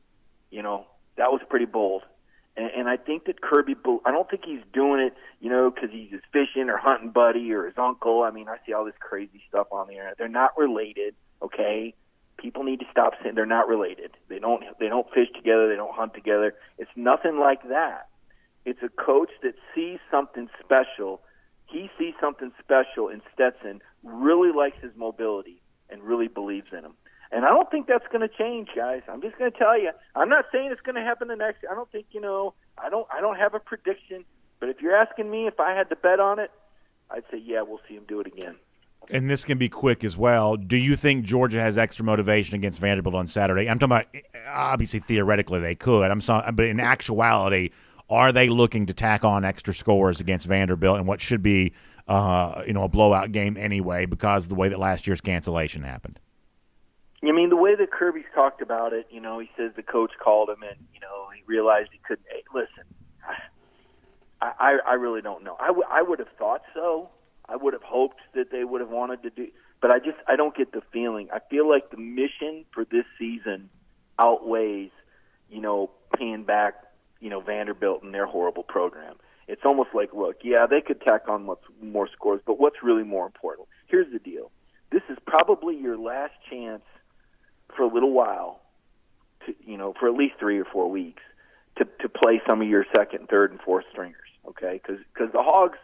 that was pretty bold. And I think that Kirby, I don't think he's doing it, because he's his fishing or hunting buddy or his uncle. I mean, I see all this crazy stuff on the internet. They're not related, okay? People need to stop saying they're not related. They don't fish together. They don't hunt together. It's nothing like that. It's a coach that sees something special. he sees something special in Stetson, really likes his mobility, and really believes in him. And I don't think that's going to change, guys. I'm just going to tell you. I'm not saying it's going to happen the next. I don't think, I don't have a prediction. But if you're asking me if I had to bet on it, I'd say, yeah, we'll see him do it again. And this can be quick as well. Do you think Georgia has extra motivation against Vanderbilt on Saturday? I'm talking about, obviously, theoretically they could. But in actuality, are they looking to tack on extra scores against Vanderbilt in what should be, a blowout game anyway because of the way that last year's cancellation happened? I mean, the way that Kirby's talked about it, he says the coach called him and, he realized he couldn't. Hey, listen, I really don't know. I would have thought so. I would have hoped that they would have wanted to do, but I don't get the feeling. I feel like the mission for this season outweighs, paying back, Vanderbilt and their horrible program. It's almost like, look, yeah, they could tack on more scores, but what's really more important? Here's the deal. This is probably your last chance for a little while, for at least 3 or 4 weeks, to play some of your second, third, and fourth stringers, okay? Because the Hogs,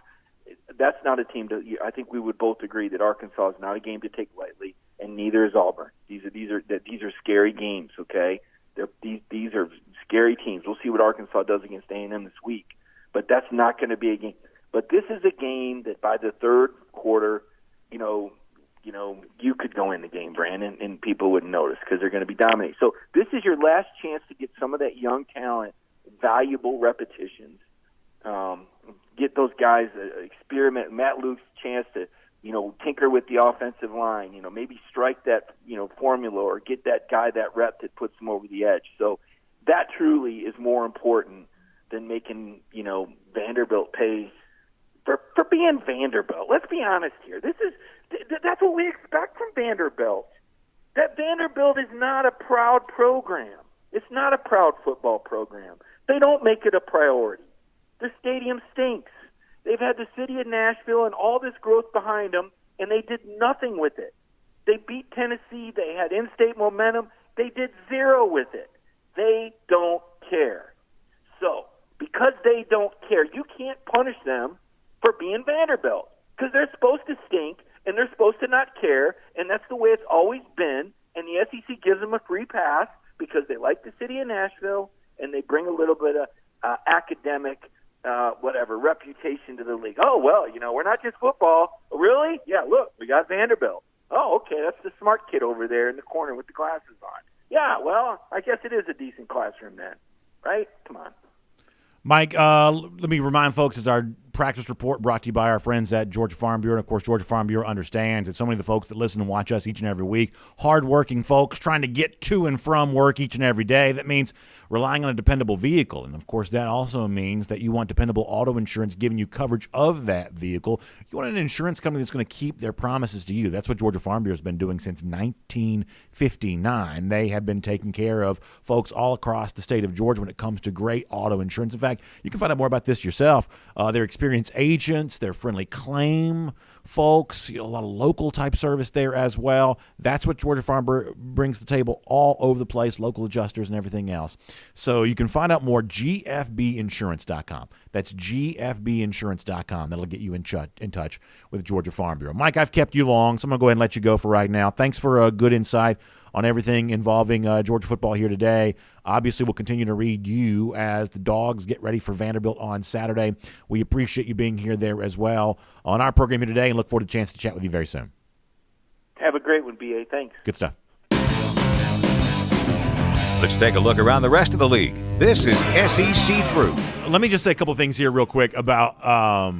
that's not a team I think we would both agree that Arkansas is not a game to take lightly, and neither is Auburn. These are scary games, okay? These are scary teams. We'll see what Arkansas does against A&M this week, but that's not going to be a game. But this is a game that by the third quarter, you could go in the game, Brandon, and people wouldn't notice because they're going to be dominating. So this is your last chance to get some of that young talent, valuable repetitions. Get those guys experiment. Matt Luke's chance to, tinker with the offensive line. Maybe strike that, formula or get that guy that rep that puts them over the edge. So that truly is more important than making, Vanderbilt pay for being Vanderbilt. Let's be honest here. That's what we expect from Vanderbilt. That Vanderbilt is not a proud program. It's not a proud football program. They don't make it a priority. The stadium stinks. They've had the city of Nashville and all this growth behind them, and they did nothing with it. They beat Tennessee. They had in-state momentum. They did zero with it. They don't care. So, because they don't care, you can't punish them for being Vanderbilt because they're supposed to stink and they're supposed to not care, and that's the way it's always been, and the SEC gives them a free pass because they like the city of Nashville and they bring a little bit of academic reputation to the league. Oh, well, we're not just football. Oh, really? Yeah, look, we got Vanderbilt. Oh, okay, that's the smart kid over there in the corner with the glasses on. Yeah, well, I guess it is a decent classroom then, right? Come on. Mike, let me remind folks, as our practice report brought to you by our friends at Georgia Farm Bureau. And, of course, Georgia Farm Bureau understands that so many of the folks that listen and watch us each and every week, hardworking folks trying to get to and from work each and every day. That means relying on a dependable vehicle. And, of course, that also means that you want dependable auto insurance giving you coverage of that vehicle. You want an insurance company that's going to keep their promises to you. That's what Georgia Farm Bureau has been doing since 1959. They have been taking care of folks all across the state of Georgia when it comes to great auto insurance. In fact, you can find out more about this yourself. Their experienced agents, their friendly claim folks, a lot of local type service there as well. That's what Georgia Farm Bureau brings to the table all over the place, local adjusters and everything else. So you can find out more, gfbinsurance.com. That's gfbinsurance.com. That'll get you in touch with Georgia Farm Bureau. Mike, I've kept you long, so I'm going to go ahead and let you go for right now. Thanks for a good insight on everything involving Georgia football here today. Obviously, we'll continue to read you as the Dogs get ready for Vanderbilt on Saturday. We appreciate you being here there as well on our program here today and look forward to a chance to chat with you very soon. Have a great one, B.A. Thanks. Good stuff. Let's take a look around the rest of the league. This is SEC Through. Let me just say a couple things here real quick about a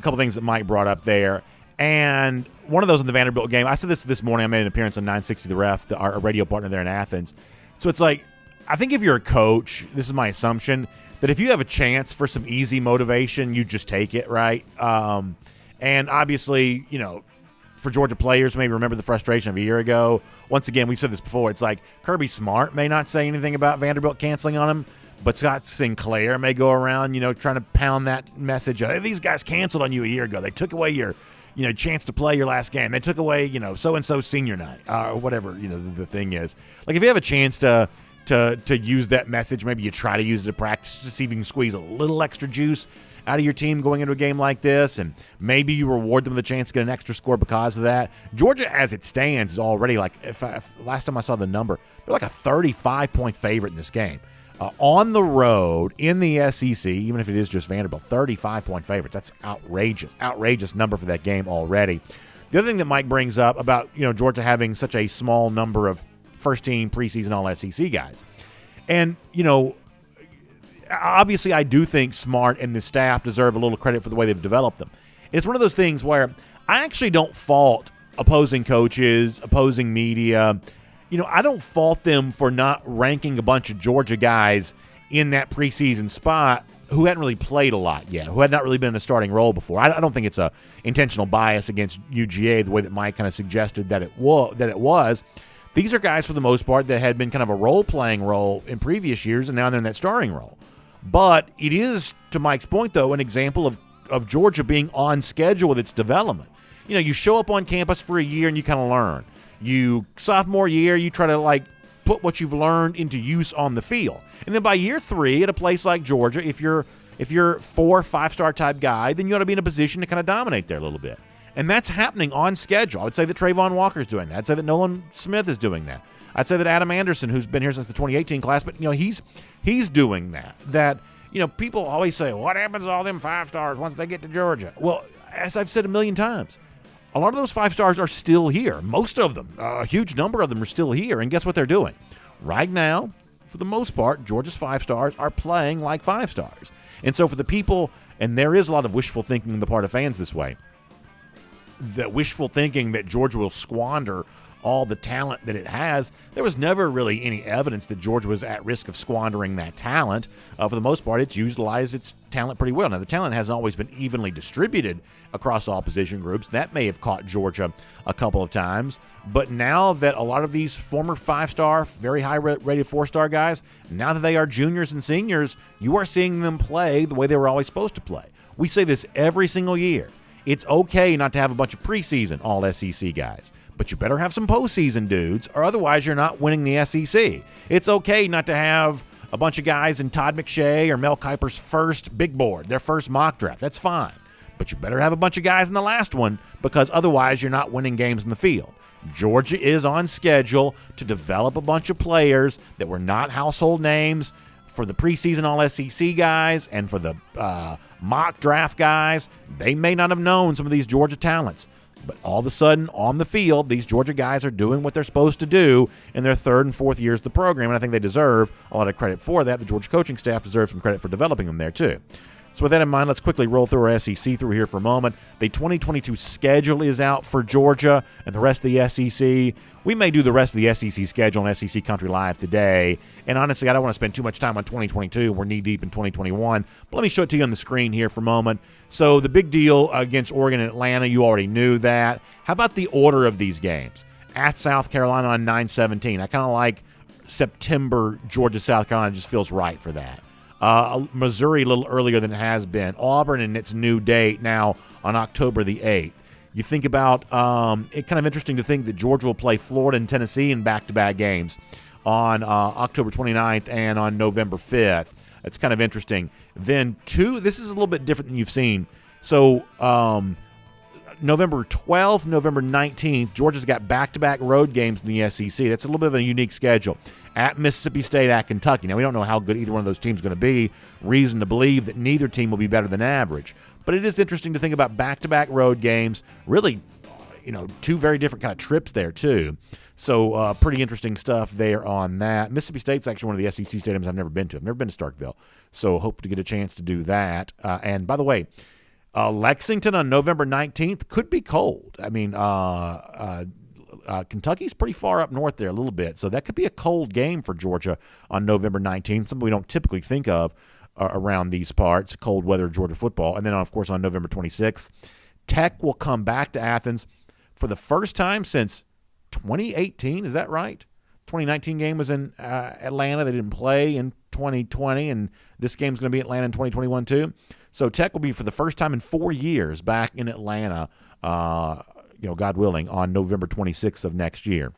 couple things that Mike brought up there. And one of those in the Vanderbilt game, I said this morning, I made an appearance on 960 The Ref, our radio partner there in Athens. So it's like, I think if you're a coach, this is my assumption, that if you have a chance for some easy motivation, you just take it, right? And obviously, for Georgia players, maybe remember the frustration of a year ago. Once again, we've said this before. It's like Kirby Smart may not say anything about Vanderbilt canceling on him, but Scott Sinclair may go around, trying to pound that message. Hey, these guys canceled on you a year ago. They took away your chance to play your last game. They took away, so-and-so senior night or whatever, the thing is. Like, if you have a chance to to use that message. Maybe you try to use it at practice to see if you can squeeze a little extra juice out of your team going into a game like this, and maybe you reward them with a chance to get an extra score because of that. Georgia, as it stands, is already like, if last time I saw the number, they're like a 35-point favorite in this game. On the road in the SEC, even if it is just Vanderbilt, 35-point favorites. That's outrageous number for that game already. The other thing that Mike brings up about Georgia having such a small number of first-team preseason All-SEC guys, and obviously, I do think Smart and the staff deserve a little credit for the way they've developed them. It's one of those things where I actually don't fault opposing coaches, opposing media. I don't fault them for not ranking a bunch of Georgia guys in that preseason spot who hadn't really played a lot yet, who had not really been in a starting role before. I don't think it's a intentional bias against UGA the way that Mike kind of suggested that it was. These are guys, for the most part, that had been kind of a role-playing role in previous years, and now they're in that starting role. But it is, to Mike's point, though, an example of Georgia being on schedule with its development. You show up on campus for a year and you kind of learn. Sophomore year, you try to put what you've learned into use on the field. And then by year 3 at a place like Georgia, if you're 4 or 5-star type guy, then you ought to be in a position to kind of dominate there a little bit. And that's happening on schedule. I would say that Trayvon Walker's doing that. I'd say that Nolan Smith is doing that. I'd say that Adam Anderson, who's been here since the 2018 class, but he's doing that. That people always say, what happens to all them 5-stars once they get to Georgia? Well, as I've said a million times, a lot of those 5-stars are still here. Most of them, a huge number of them, are still here. And guess what they're doing? Right now, for the most part, Georgia's 5-stars are playing like 5-stars. And so for the people, and there is a lot of wishful thinking on the part of fans this way, that wishful thinking that Georgia will squander all the talent that it has, there was never really any evidence that Georgia was at risk of squandering that talent. For the most part, it's utilized its talent pretty well. Now, the talent hasn't always been evenly distributed across all position groups. That may have caught Georgia a couple of times. But now that a lot of these former 5-star, very high-rated 4-star guys, now that they are juniors and seniors, you are seeing them play the way they were always supposed to play. We say this every single year. It's okay not to have a bunch of preseason All-SEC guys, but you better have some postseason dudes, or otherwise you're not winning the SEC. It's okay not to have a bunch of guys in Todd McShay or Mel Kiper's first big board, their first mock draft. That's fine. But you better have a bunch of guys in the last one, because otherwise you're not winning games in the field. Georgia is on schedule to develop a bunch of players that were not household names for the preseason All-SEC guys and for the mock draft guys. They may not have known some of these Georgia talents, but all of a sudden on the field, these Georgia guys are doing what they're supposed to do in their 3rd and 4th years of the program, and I think they deserve a lot of credit for that. The Georgia coaching staff deserves some credit for developing them there too. So with that in mind, let's quickly roll through our SEC through here for a moment. The 2022 schedule is out for Georgia and the rest of the SEC. We may do the rest of the SEC schedule on SEC Country Live today. And honestly, I don't want to spend too much time on 2022. We're knee-deep in 2021. But let me show it to you on the screen here for a moment. So the big deal against Oregon and Atlanta, you already knew that. How about the order of these games? At South Carolina on 9/17. I kind of like September, Georgia, South Carolina. It just feels right for that. Missouri a little earlier than it has been. Auburn and its new date now on October the 8th. You think about it's kind of interesting to think that Georgia will play Florida and Tennessee in back-to-back games on October 29th and on November 5th. It's kind of interesting. Then this is a little bit different than you've seen. So November 12th, November 19th, Georgia's got back-to-back road games in the SEC. That's a little bit of a unique schedule. At Mississippi State, at Kentucky. Now, we don't know how good either one of those teams is going to be. Reason to believe that neither team will be better than average. But it is interesting to think about back-to-back road games. Really, 2 very different kind of trips there, too. So, pretty interesting stuff there on that. Mississippi State's actually one of the SEC stadiums I've never been to. I've never been to Starkville. So, hope to get a chance to do that. And, by the way, Lexington on November 19th could be cold. I mean, Kentucky's pretty far up north there a little bit, so that could be a cold game for Georgia on November 19th, something we don't typically think of around these parts, cold weather Georgia football. And then, of course, on November 26th, Tech will come back to Athens for the first time since 2018. Is that right? 2019 game was in Atlanta. They didn't play in 2020, and this game's going to be Atlanta in 2021 too. So Tech will be, for the first time in 4 years, back in Atlanta, God willing, on November 26th of next year.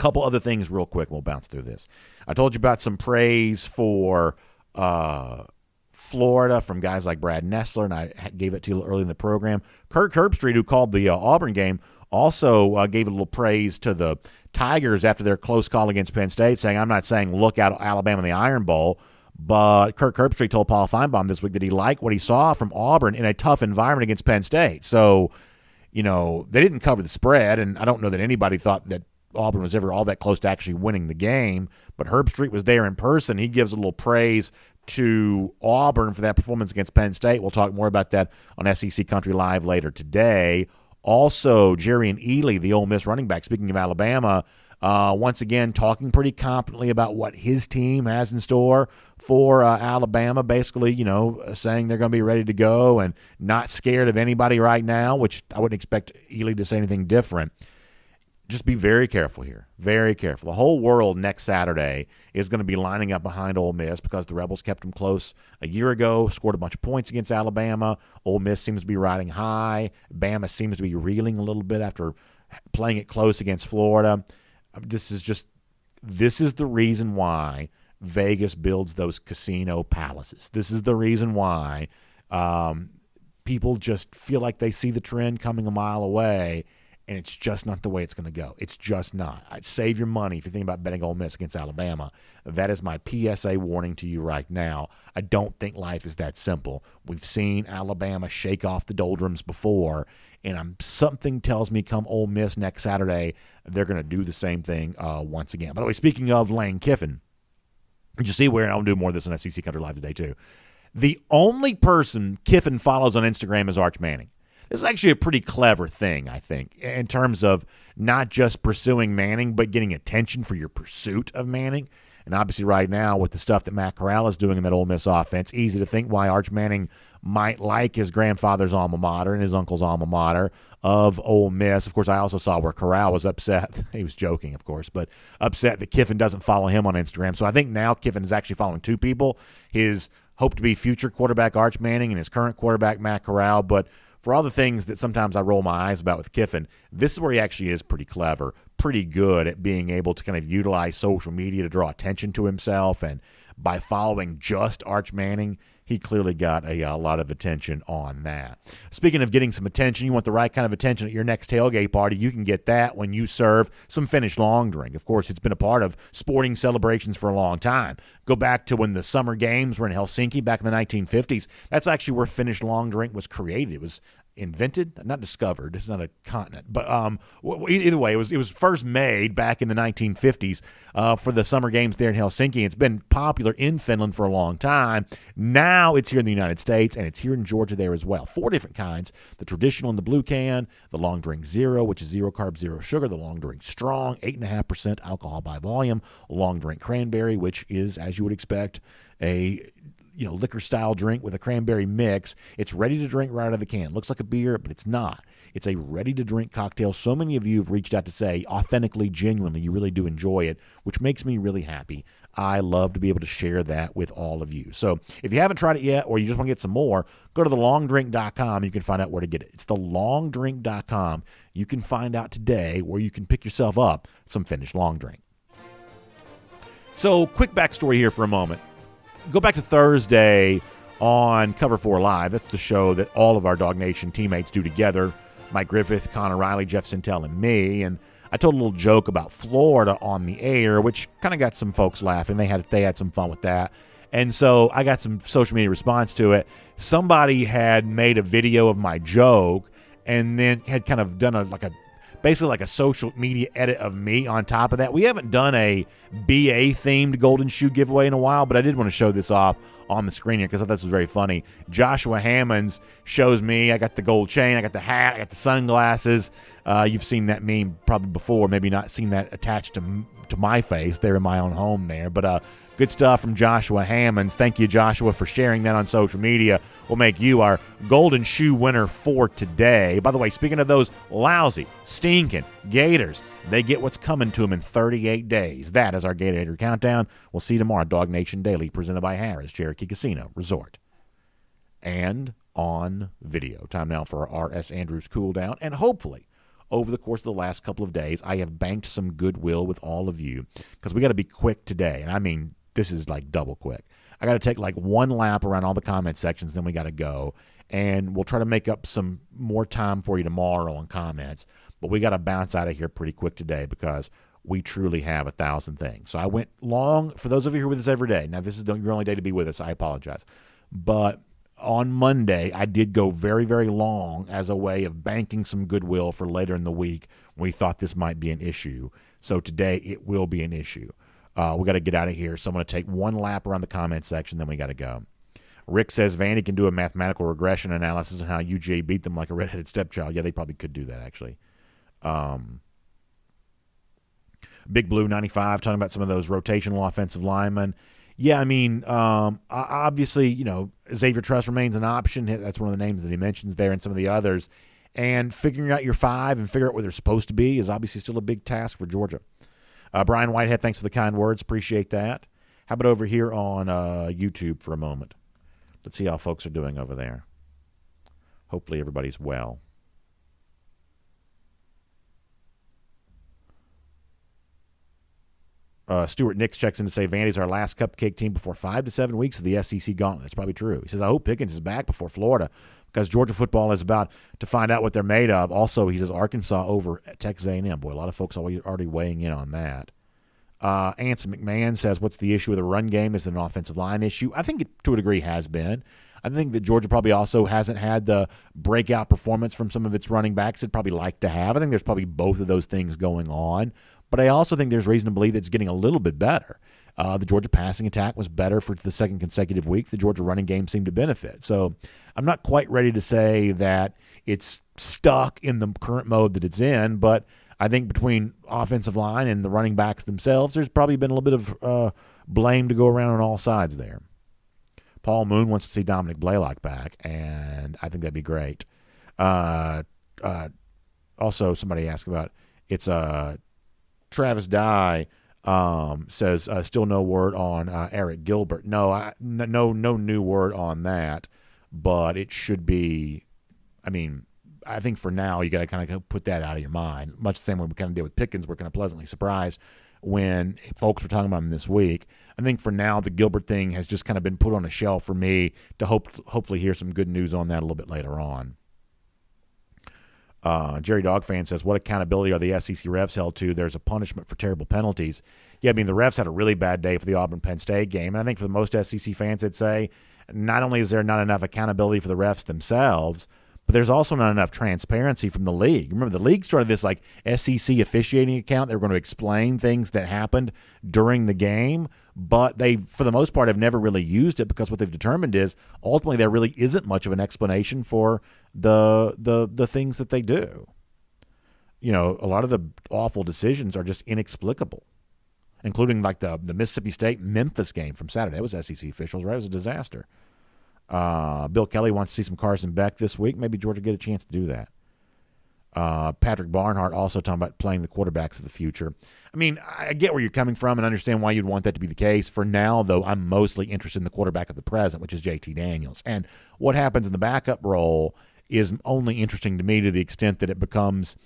couple other things real quick. We'll bounce through this. I told you about some praise for Florida from guys like Brad Nessler, and I gave it to you early in the program. Kirk Herbstreit, who called the Auburn game, also gave a little praise to the Tigers after their close call against Penn State, saying, I'm not saying look out Alabama in the Iron Bowl, but Kirk Herbstreit told Paul Feinbaum this week that he liked what he saw from Auburn in a tough environment against Penn State. So, they didn't cover the spread, and I don't know that anybody thought that Auburn was ever all that close to actually winning the game, but Herbstreit was there in person. He gives a little praise to Auburn for that performance against Penn State. We'll talk more about that on SEC Country Live later today. Also, Jerrion Ealy, the Ole Miss running back, speaking of Alabama, once again talking pretty confidently about what his team has in store for Alabama, basically, saying they're going to be ready to go and not scared of anybody right now, which I wouldn't expect Ealy to say anything different. Just be very careful here. Very careful. The whole world next Saturday is going to be lining up behind Ole Miss because the Rebels kept them close a year ago, scored a bunch of points against Alabama. Ole Miss seems to be riding high. Bama seems to be reeling a little bit after playing it close against Florida. This is the reason why Vegas builds those casino palaces. This is the reason why people just feel like they see the trend coming a mile away, and it's just not the way it's going to go. It's just not. I'd save your money if you're thinking about betting Ole Miss against Alabama. That is my PSA warning to you right now. I don't think life is that simple. We've seen Alabama shake off the doldrums before, and something tells me come Ole Miss next Saturday, they're going to do the same thing once again. By the way, speaking of Lane Kiffin, did you see where, and I'll do more of this on SEC Country Live today too, the only person Kiffin follows on Instagram is Arch Manning. This is actually a pretty clever thing, I think, in terms of not just pursuing Manning, but getting attention for your pursuit of Manning. And obviously right now with the stuff that Matt Corral is doing in that Ole Miss offense, easy to think why Arch Manning might like his grandfather's alma mater and his uncle's alma mater of Ole Miss. Of course, I also saw where Corral was upset. He was joking, of course, but upset that Kiffin doesn't follow him on Instagram. So I think now Kiffin is actually following two people, his hope-to-be future quarterback Arch Manning and his current quarterback Matt Corral. But for all the things that sometimes I roll my eyes about with Kiffin, this is where he actually is pretty clever, pretty good at being able to kind of utilize social media to draw attention to himself. And by following just Arch Manning, he clearly got a lot of attention on that. Speaking of getting some attention, you want the right kind of attention at your next tailgate party. You can get that when you serve some Finnish long drink. Of course, it's been a part of sporting celebrations for a long time. Go back to when the summer games were in Helsinki back in the 1950s. That's actually where Finnish long drink was created. It was invented, not discovered. It's not a continent, but either way, it was first made back in the 1950s for the summer games there in Helsinki. It's been popular in Finland for a long time. Now it's here in the United States, and it's here in Georgia there as well. 4 different kinds: the traditional in the blue can, the long drink zero, which is 0 carb, 0 sugar, the long drink strong, 8.5% alcohol by volume, long drink cranberry, which is, as you would expect, a liquor style drink with a cranberry mix. It's ready to drink right out of the can. Looks like a beer, but it's not. It's a ready to drink cocktail. So many of you have reached out to say authentically, genuinely, you really do enjoy it, which makes me really happy. I love to be able to share that with all of you. So if you haven't tried it yet, or you just want to get some more, go to thelongdrink.com. You can find out where to get it. It's thelongdrink.com. You can find out today where you can pick yourself up some Finnish long drink. So quick backstory here for a moment. Go back to Thursday on Cover 4 Live. That's the show that all of our DawgNation teammates do together. Mike Griffith, Connor Riley, Jeff Sintel, and me. And I told a little joke about Florida on the air, which kind of got some folks laughing. They had some fun with that. And so I got some social media response to it. Somebody had made a video of my joke and then had kind of done basically like a social media edit of me on top of that. We haven't done a BA-themed Golden Shoe giveaway in a while, but I did want to show this off on the screen here because I thought this was very funny. Joshua Hammonds shows me. I got the gold chain, I got the hat, I got the sunglasses. You've seen that meme probably before, maybe not seen that attached to my face there in my own home there. But good stuff from Joshua Hammonds. Thank you, Joshua, for sharing that on social media. We'll make you our Golden Shoe winner for today. By the way, speaking of those lousy, stinking Gators, they get what's coming to them in 38 days. That is our Gator Countdown. We'll see you tomorrow. DawgNation Daily, presented by Harrah's Cherokee Casino Resort. And on video. Time now for our R.S. Andrews cool down. And hopefully over the course of the last couple of days. I have banked some goodwill with all of you because we got to be quick today. And I mean, this is like double quick. I got to take like one lap around all the comment sections, then we got to go. And we'll try to make up some more time for you tomorrow on comments. But we got to bounce out of here pretty quick today because we truly have 1,000 things. So I went long. For those of you who are with us every day, now this is your only day to be with us, I apologize. But on Monday, I did go very, very long as a way of banking some goodwill for later in the week when we thought this might be an issue. So today it will be an issue. We got to get out of here. So I'm going to take one lap around the comment section, then we got to go. Rick says Vandy can do a mathematical regression analysis on how UGA beat them like a redheaded stepchild. Yeah, they probably could do that, actually. Big Blue 95 talking about some of those rotational offensive linemen. Yeah, I mean, obviously, you know, Xavier Truss remains an option. That's one of the names that he mentions there, and some of the others. And figuring out your five and figure out where they're supposed to be is obviously still a big task for Georgia. Brian Whitehead, thanks for the kind words. Appreciate that. How about over here on YouTube for a moment? Let's see how folks are doing over there. Hopefully everybody's well. Stuart Nix checks in to say Vandy's our last cupcake team before 5 to 7 weeks of the SEC gauntlet. That's probably true. He says, I hope Pickens is back before Florida because Georgia football is about to find out what they're made of. Also, he says Arkansas over Texas A&M. Boy, a lot of folks already weighing in on that. Anson McMahon says, what's the issue with the run game? Is it an offensive line issue? I think it, to a degree, has been. I think that Georgia probably also hasn't had the breakout performance from some of its running backs it'd probably like to have. I think there's probably both of those things going on. But I also think there's reason to believe it's getting a little bit better. The Georgia passing attack was better for the second consecutive week. The Georgia running game seemed to benefit. So I'm not quite ready to say that it's stuck in the current mode that it's in, but I think between offensive line and the running backs themselves, there's probably been a little bit of blame to go around on all sides there. Paul Moon wants to see Dominic Blaylock back, and I think that'd be great. Also, somebody asked about it's Travis Dye says still no word on Eric Gilbert. No new word on that, but it should be. I mean, I think for now you got to kind of put that out of your mind. Much the same way we kind of did with Pickens. We're kind of pleasantly surprised when folks were talking about him this week. I think for now the Gilbert thing has just kind of been put on a shelf for me to hopefully hear some good news on that a little bit later on. Jerry Dogfan says, what accountability are the SEC refs held to? There's a punishment for terrible penalties. Yeah, I mean, the refs had a really bad day for the Auburn-Penn State game, and I think for the most SEC fans, I'd say not only is there not enough accountability for the refs themselves, but there's also not enough transparency from the league. Remember, the league started this like SEC officiating account. They were going to explain things that happened during the game, but they, for the most part, have never really used it because what they've determined is ultimately there really isn't much of an explanation for the things that they do. You know, a lot of the awful decisions are just inexplicable, including like the Mississippi State-Memphis game from Saturday. That was SEC officials, right? It was a disaster. Bill Kelly wants to see some Carson Beck this week. Maybe Georgia get a chance to do that. Patrick Barnhart also talking about playing the quarterbacks of the future. I mean, I get where you're coming from and understand why you'd want that to be the case. For now, though, I'm mostly interested in the quarterback of the present, which is JT Daniels. And what happens in the backup role is only interesting to me to the extent that it becomes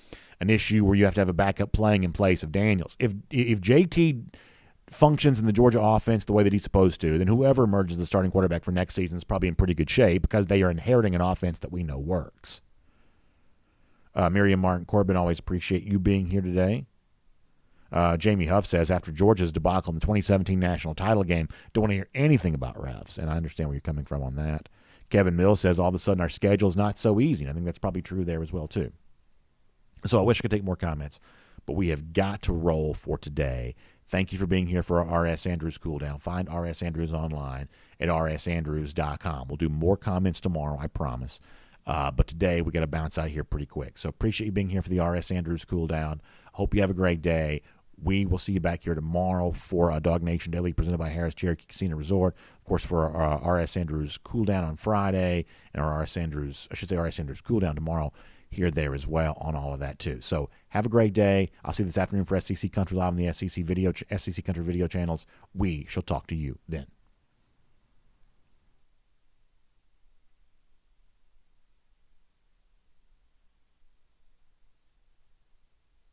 an issue where you have to have a backup playing in place of Daniels. If JT functions in the Georgia offense the way that he's supposed to, then whoever emerges the starting quarterback for next season is probably in pretty good shape because they are inheriting an offense that we know works. Miriam Martin Corbin, always appreciate you being here today. Jamie Huff says, after Georgia's debacle in the 2017 national title game, don't want to hear anything about refs, and I understand where you're coming from on that. Kevin Mills says, all of a sudden our schedule is not so easy, and I think that's probably true there as well, too. So I wish I could take more comments, but we have got to roll for today. Thank you for being here for our R.S. Andrews Cool Down. Find R.S. Andrews online at rsandrews.com. We'll do more comments tomorrow, I promise. But today we got to bounce out of here pretty quick. So appreciate you being here for the R.S. Andrews Cool Down. Hope you have a great day. We will see you back here tomorrow for DawgNation Daily presented by Harris Cherokee Casino Resort. Of course, for our R.S. Andrews Cool Down on Friday and our R.S. Andrews Cool Down tomorrow. Here, there as well on all of that too. So have a great day. I'll see you this afternoon for SEC Country Live on the SEC Country video channels. We shall talk to you then.